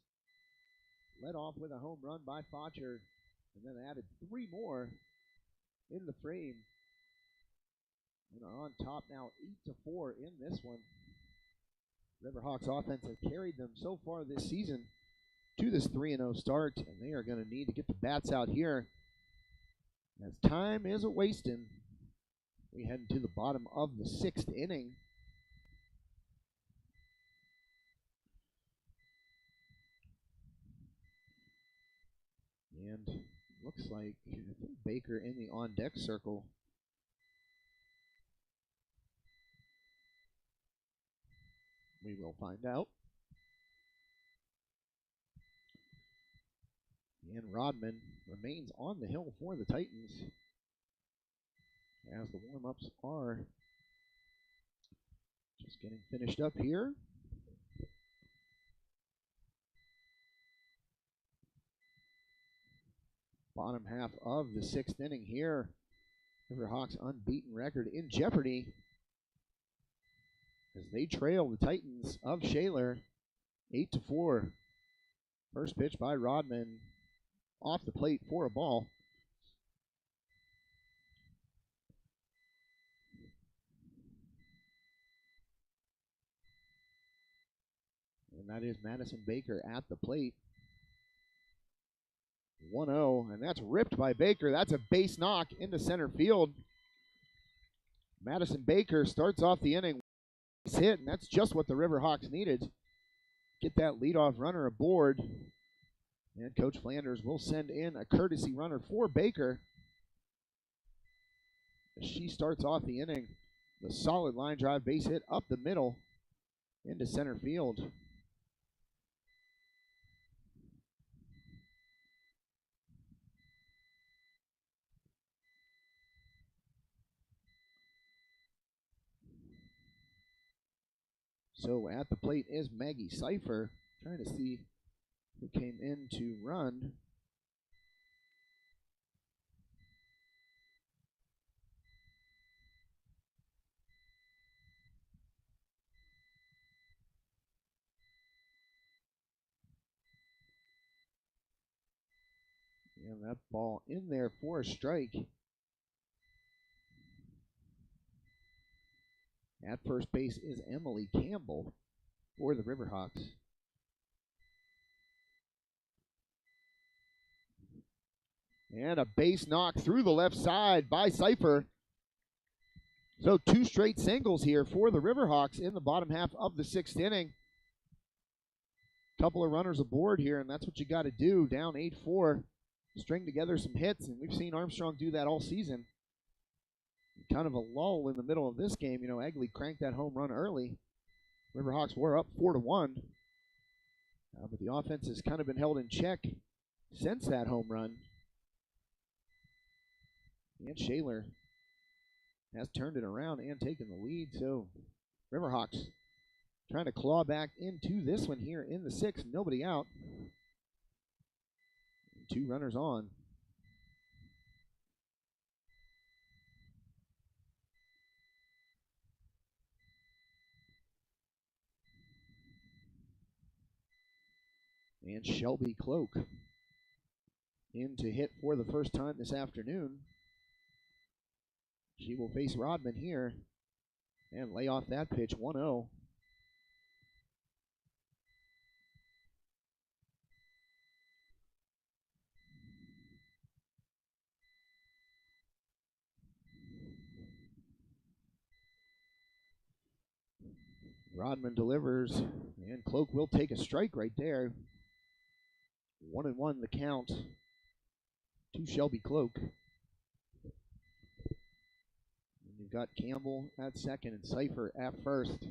led off with a home run by Focher, and then added 3 more in the frame. And are on top now, 8-4 in this one. Riverhawks offense has carried them so far this season to this 3-0 start, and they are going to need to get the bats out here as time is a-wasting. We head into the bottom of the 6th inning. And looks like Baker in the on-deck circle. We will find out. And Rodman remains on the hill for the Titans as the warm-ups are just getting finished up here. Bottom half of the 6th inning here. Riverhawks' unbeaten record in jeopardy as they trail the Titans of Shaler 8-4. First pitch by Rodman off the plate for a ball. And that is Madison Baker at the plate. 1-0, and that's ripped by Baker. That's a base knock into center field. Madison Baker starts off the inning. Hit, and that's just what the Riverhawks needed. Get that leadoff runner aboard. And Coach Flanders will send in a courtesy runner for Baker. She starts off the inning. The solid line drive base hit up the middle into center field. So at the plate is Maggie Seifer, trying to see who came in to run. And that ball in there for a strike. At first base is Emily Campbell for the Riverhawks. And a base knock through the left side by Seifer. So 2 straight singles here for the Riverhawks in the bottom half of the 6th inning. Couple of runners aboard here, and that's what you got to do. Down 8-4, string together some hits, and we've seen Armstrong do that all season. Kind of a lull in the middle of this game. You know, Egley cranked that home run early. Riverhawks were up 4-1. But the offense has kind of been held in check since that home run. And Shaler has turned it around and taken the lead. So Riverhawks trying to claw back into this one here in the 6th. Nobody out. 2 runners on. And Shelby Cloak in to hit for the first time this afternoon. She will face Rodman here and lay off that pitch. 1-0. Rodman delivers, and Cloak will take a strike right there. 1-1 the count to Shelby Cloak. And you've got Campbell at second and Seifer at first.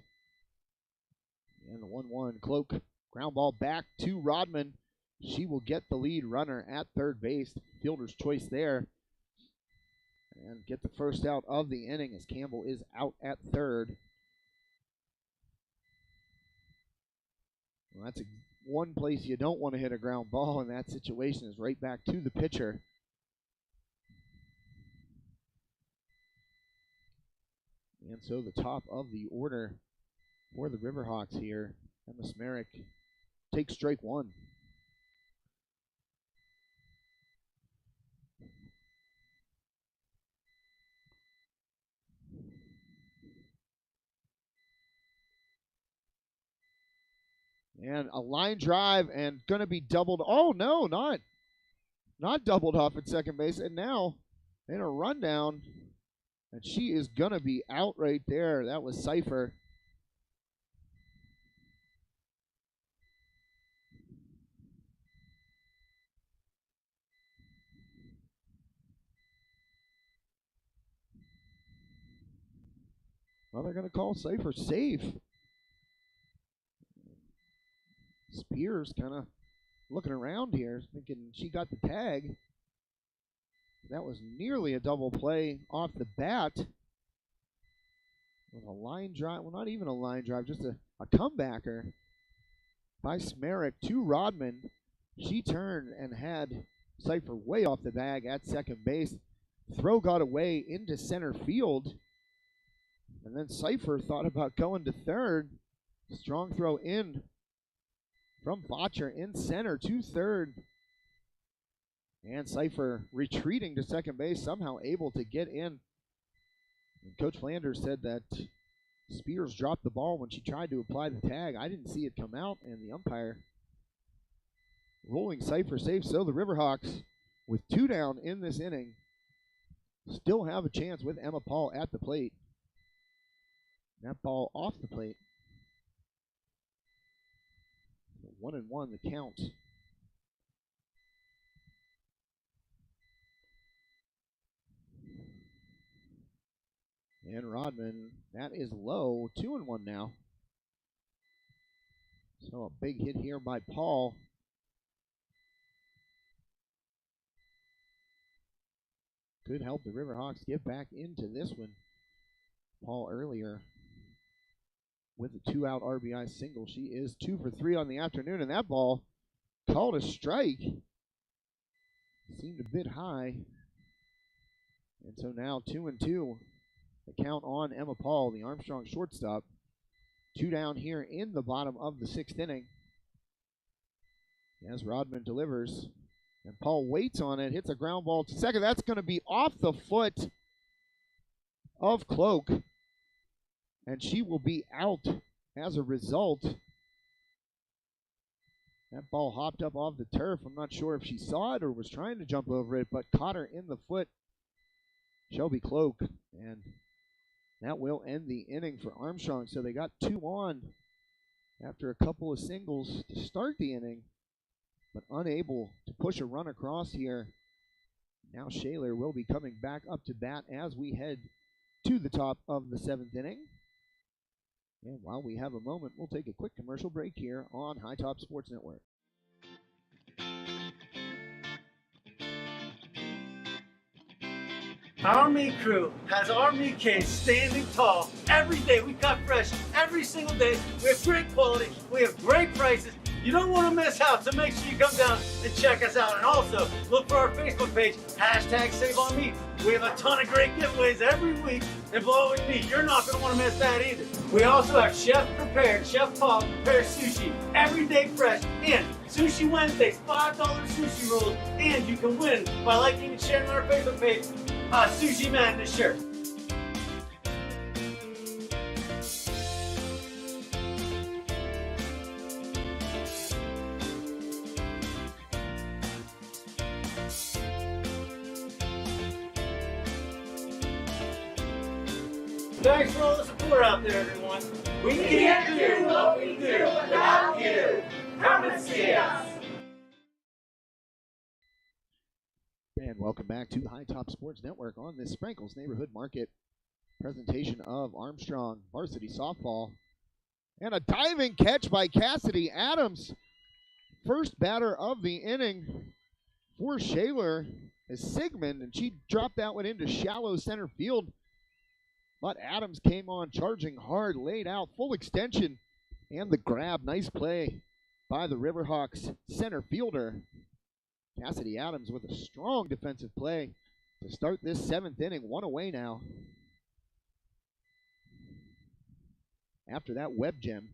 And the 1-1 Cloak ground ball back to Rodman. She will get the lead runner at third base. Fielder's choice there. And get the first out of the inning as Campbell is out at third. Well, that's one place you don't want to hit a ground ball in that situation is right back to the pitcher. And so the top of the order for the Riverhawks here. Emma Smerick takes strike 1. And a line drive and going to be doubled. Oh, no, not doubled off at second base. And now in a rundown, and she is going to be out right there. That was Seifer. Well, they're going to call Seifer safe. Spears kind of looking around here, thinking she got the tag. That was nearly a double play off the bat. With a line drive, well, not even a line drive, just a comebacker by Smerick to Rodman. She turned and had Seifer way off the bag at second base. Throw got away into center field. And then Seifer thought about going to third. Strong throw in from Botcher in center to third. And Cypher retreating to second base, somehow able to get in. And Coach Flanders said that Spears dropped the ball when she tried to apply the tag. I didn't see it come out, and the umpire rolling Cypher safe. So the Riverhawks, with 2 down in this inning, still have a chance with Emma Paul at the plate. That ball off the plate. 1-1 the count. And Rodman, that is low, 2-1 now. So a big hit here by Paul. Could help the Riverhawks get back into this one. Paul earlier with a 2-out RBI single. She is 2 for 3 on the afternoon, and that ball called a strike. Seemed a bit high. And so now 2-2. The count on Emma Paul, the Armstrong shortstop. 2 down here in the bottom of the 6th inning. As Rodman delivers, and Paul waits on it, hits a ground ball to second. That's going to be off the foot of Cloak, and she will be out as a result. That ball hopped up off the turf. I'm not sure if she saw it or was trying to jump over it, but caught her in the foot. Shelby Cloak, and that will end the inning for Armstrong. So they got 2 on after a couple of singles to start the inning, but unable to push a run across here. Now Shaler will be coming back up to bat as we head to the top of the 7th inning. And while we have a moment, we'll take a quick commercial break here on High Top Sports Network. Our meat crew has our meat cage standing tall. Every day we cut fresh, every single day. We have great quality, we have great prices. You don't want to miss out, so make sure you come down and check us out. And also, look for our Facebook page, #SaveOnMeat. We have a ton of great giveaways every week involving meat. You're not going to want to miss that either. We also have chef-prepared, Chef Paul prepared sushi, everyday fresh, and Sushi Wednesdays, $5 sushi rolls, and you can win by liking and sharing on our Facebook page, Sushi Madness shirt. Thanks for all the support out there, everyone. We can't do what we do without you. Come and see us. And welcome back to High Top Sports Network on this Sprinkles Neighborhood Market presentation of Armstrong Varsity Softball. And a diving catch by Cassidy Adams. First batter of the inning for Shaler is Sigmund, and she dropped that one into shallow center field. But Adams came on charging hard, laid out full extension, and the grab. Nice play by the Riverhawks center fielder. Cassidy Adams with a strong defensive play to start this 7th inning. 1 away now. After that web gem.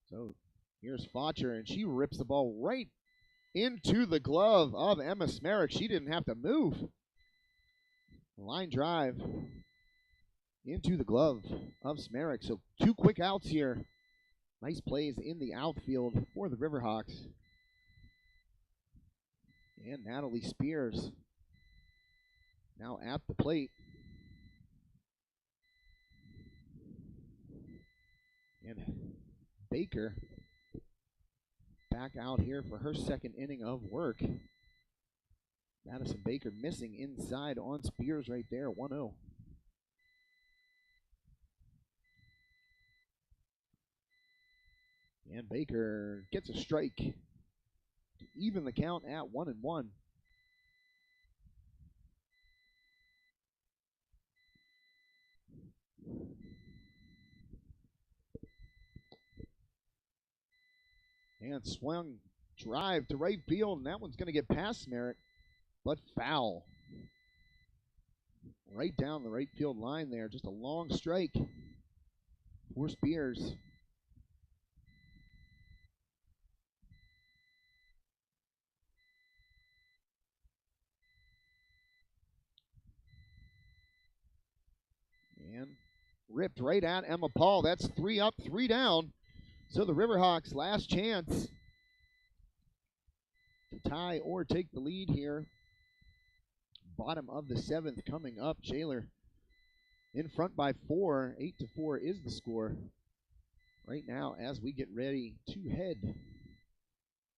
So here's Fotcher, and she rips the ball right into the glove of Emma Smerick. She didn't have to move. Line drive into the glove of Smerick. So 2 quick outs here. Nice plays in the outfield for the Riverhawks. And Natalie Spears now at the plate. And Baker back out here for her 2nd inning of work. Madison Baker missing inside on Spears right there, 1-0. And Baker gets a strike to even the count at 1-1. And swung drive to right field, and that one's going to get past Smerick, but foul. Right down the right field line there. Just a long strike for Spears. And ripped right at Emma Paul. That's 3 up, 3 down. So the Riverhawks, last chance to tie or take the lead here. Bottom of the 7th coming up. Shaler in front by 4. 8-4 is the score right now as we get ready to head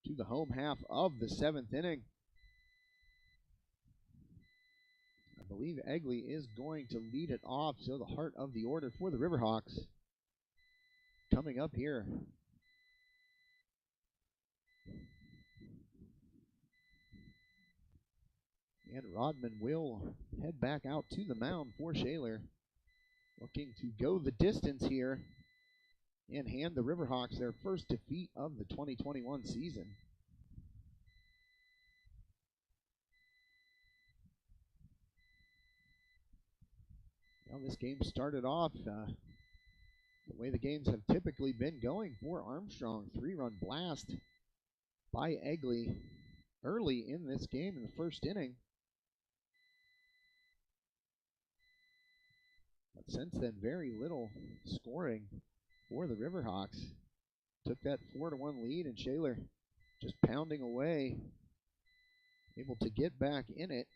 to the home half of the 7th inning. I believe Egley is going to lead it off, so the heart of the order for the Riverhawks coming up here. And Rodman will head back out to the mound for Shaler, looking to go the distance here and hand the Riverhawks their first defeat of the 2021 season. Well, this game started off the way the games have typically been going for Armstrong. 3-run blast by Egley early in this game in the first inning. But since then, very little scoring for the Riverhawks. Took that 4-1 lead, and Shaler just pounding away, able to get back in it.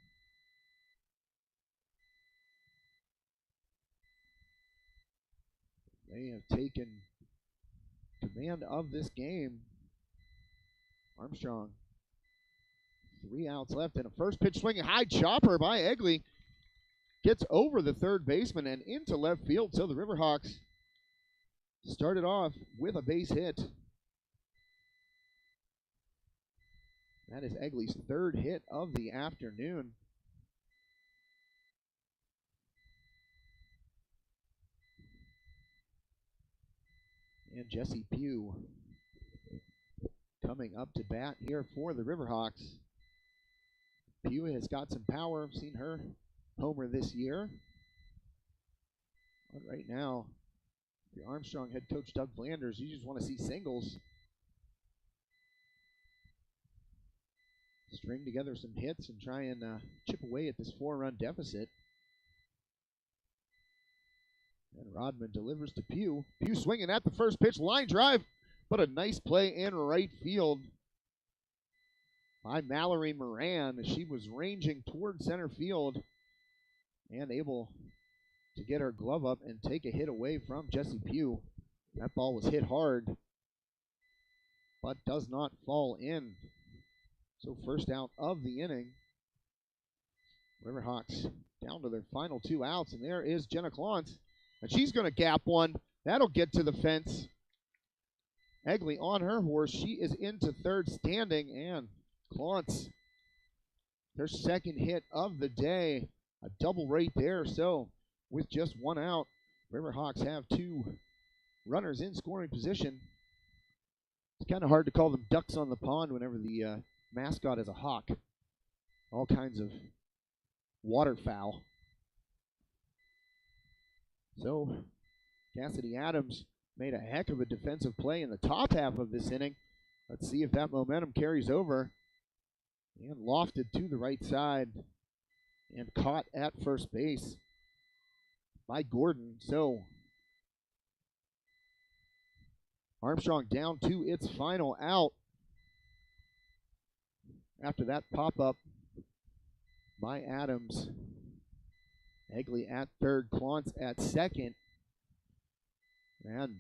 They have taken command of this game. Armstrong, 3 outs left, and a first pitch swinging high chopper by Egley. Gets over the third baseman and into left field, so the Riverhawks started off with a base hit. That is Egley's 3rd hit of the afternoon. And Jesse Pugh coming up to bat here for the Riverhawks. Pugh has got some power. I've seen her homer this year. But right now, if you're Armstrong head coach Doug Flanders, you just want to see singles. String together some hits and try and chip away at this 4-run deficit. And Rodman delivers to Pugh. Pugh swinging at the first pitch, line drive, but a nice play in right field by Mallory Moran as she was ranging toward center field and able to get her glove up and take a hit away from Jesse Pugh. That ball was hit hard, but does not fall in. So first out of the inning. Riverhawks down to their final 2 outs, and there is Jenna Clontz. And she's going to gap one. That'll get to the fence. Egley on her horse. She is into third standing, and Clontz, their 2nd hit of the day. A double right there. So with just 1 out, Riverhawks have 2 runners in scoring position. It's kind of hard to call them ducks on the pond whenever the mascot is a hawk. All kinds of waterfowl. So Cassidy Adams made a heck of a defensive play in the top half of this inning. Let's see if that momentum carries over. And lofted to the right side and caught at first base by Gordon. So Armstrong down to its final out after that pop-up by Adams. Egley at third, Clontz at second. And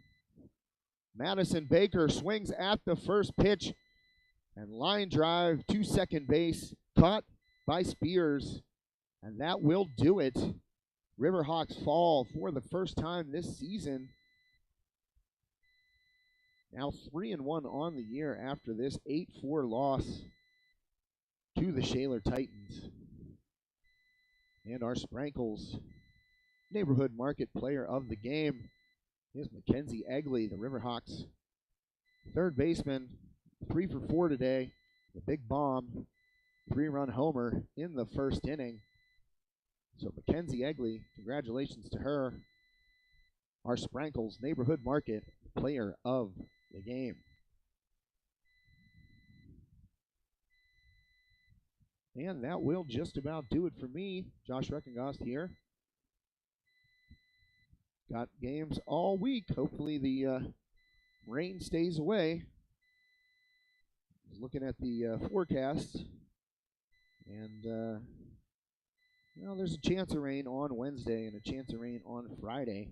Madison Baker swings at the first pitch and line drive to second base, caught by Spears. And that will do it. Riverhawks fall for the first time this season. Now 3-1 on the year after this 8-4 loss to the Shaler Titans. And our Sprankles Neighborhood Market Player of the game is Mackenzie Egley, the Riverhawks third baseman. 3 for 4 today. The big bomb, 3-run homer in the first inning. So Mackenzie Egley, congratulations to her. our Sprankles Neighborhood Market Player of the Game. And that will just about do it for me. Josh Reckengost here. Got games all week. Hopefully the rain stays away. I was looking at the forecast, and well, there's a chance of rain on Wednesday and a chance of rain on Friday.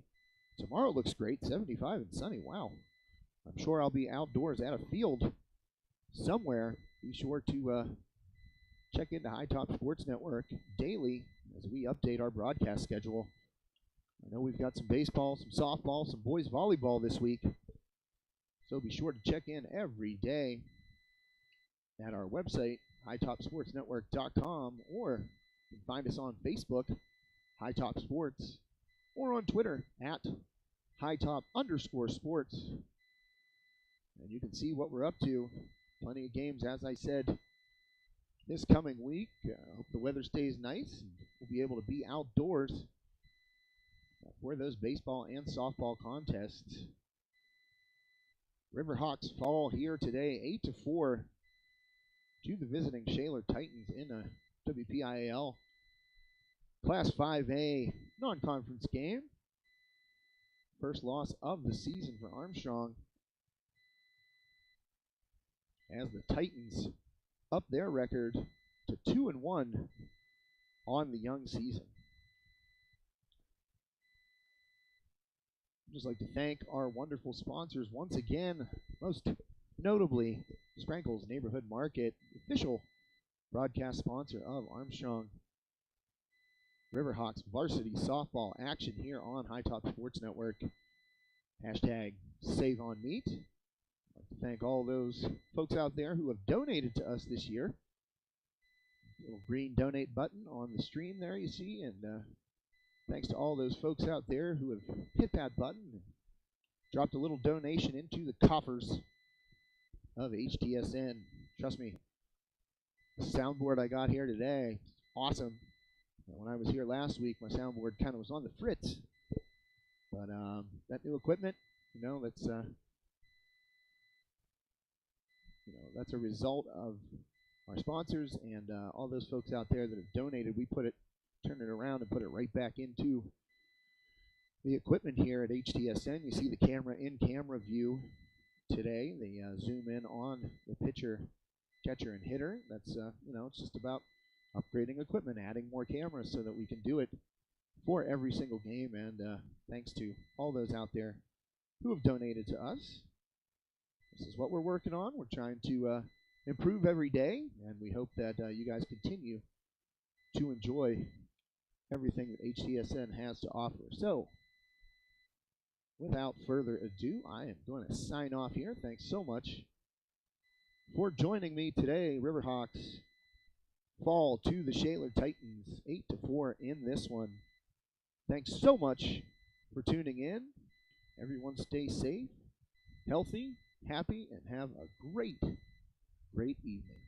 Tomorrow looks great, 75 and sunny. Wow. I'm sure I'll be outdoors at a field somewhere. Be sure to check into High Top Sports Network daily as we update our broadcast schedule. I know we've got some baseball, some softball, some boys volleyball this week. So be sure to check in every day at our website, hightopsportsnetwork.com, or you can find us on Facebook, High Top Sports, or on Twitter at @hightop_sports. And you can see what we're up to. Plenty of games, as I said, this coming week. I hope the weather stays nice and we'll be able to be outdoors for those baseball and softball contests. Riverhawks fall here today 8-4 to the visiting Shaler Titans in a WPIAL Class 5A non-conference game. First loss of the season for Armstrong as the Titans up their record to 2-1 on the young season. I'd just like to thank our wonderful sponsors once again, most notably Sprankles Neighborhood Market, official broadcast sponsor of Armstrong Riverhawks varsity softball action here on High Top Sports Network. Hashtag Save on Meat. I'd like to thank all those folks out there who have donated to us this year. Little green donate button on the stream there you see, and thanks to all those folks out there who have hit that button and dropped a little donation into the coffers of HTSN. Trust me, the soundboard I got here today, awesome. When I was here last week, my soundboard kind of was on the fritz. But that new equipment, that's a result of our sponsors and all those folks out there that have donated. We turn it around and put it right back into the equipment here at HTSN. You see the camera in camera view today. They zoom in on the pitcher, catcher, and hitter. That's it's just about upgrading equipment, adding more cameras so that we can do it for every single game. And thanks to all those out there who have donated to us. This is what we're working on. We're trying to improve every day, and we hope that you guys continue to enjoy everything that HTSN has to offer. So, without further ado, I am going to sign off here. Thanks so much for joining me today. Riverhawks fall to the Shaler Titans 8-4 in this one. Thanks so much for tuning in. Everyone stay safe, healthy, happy, and have a great evening.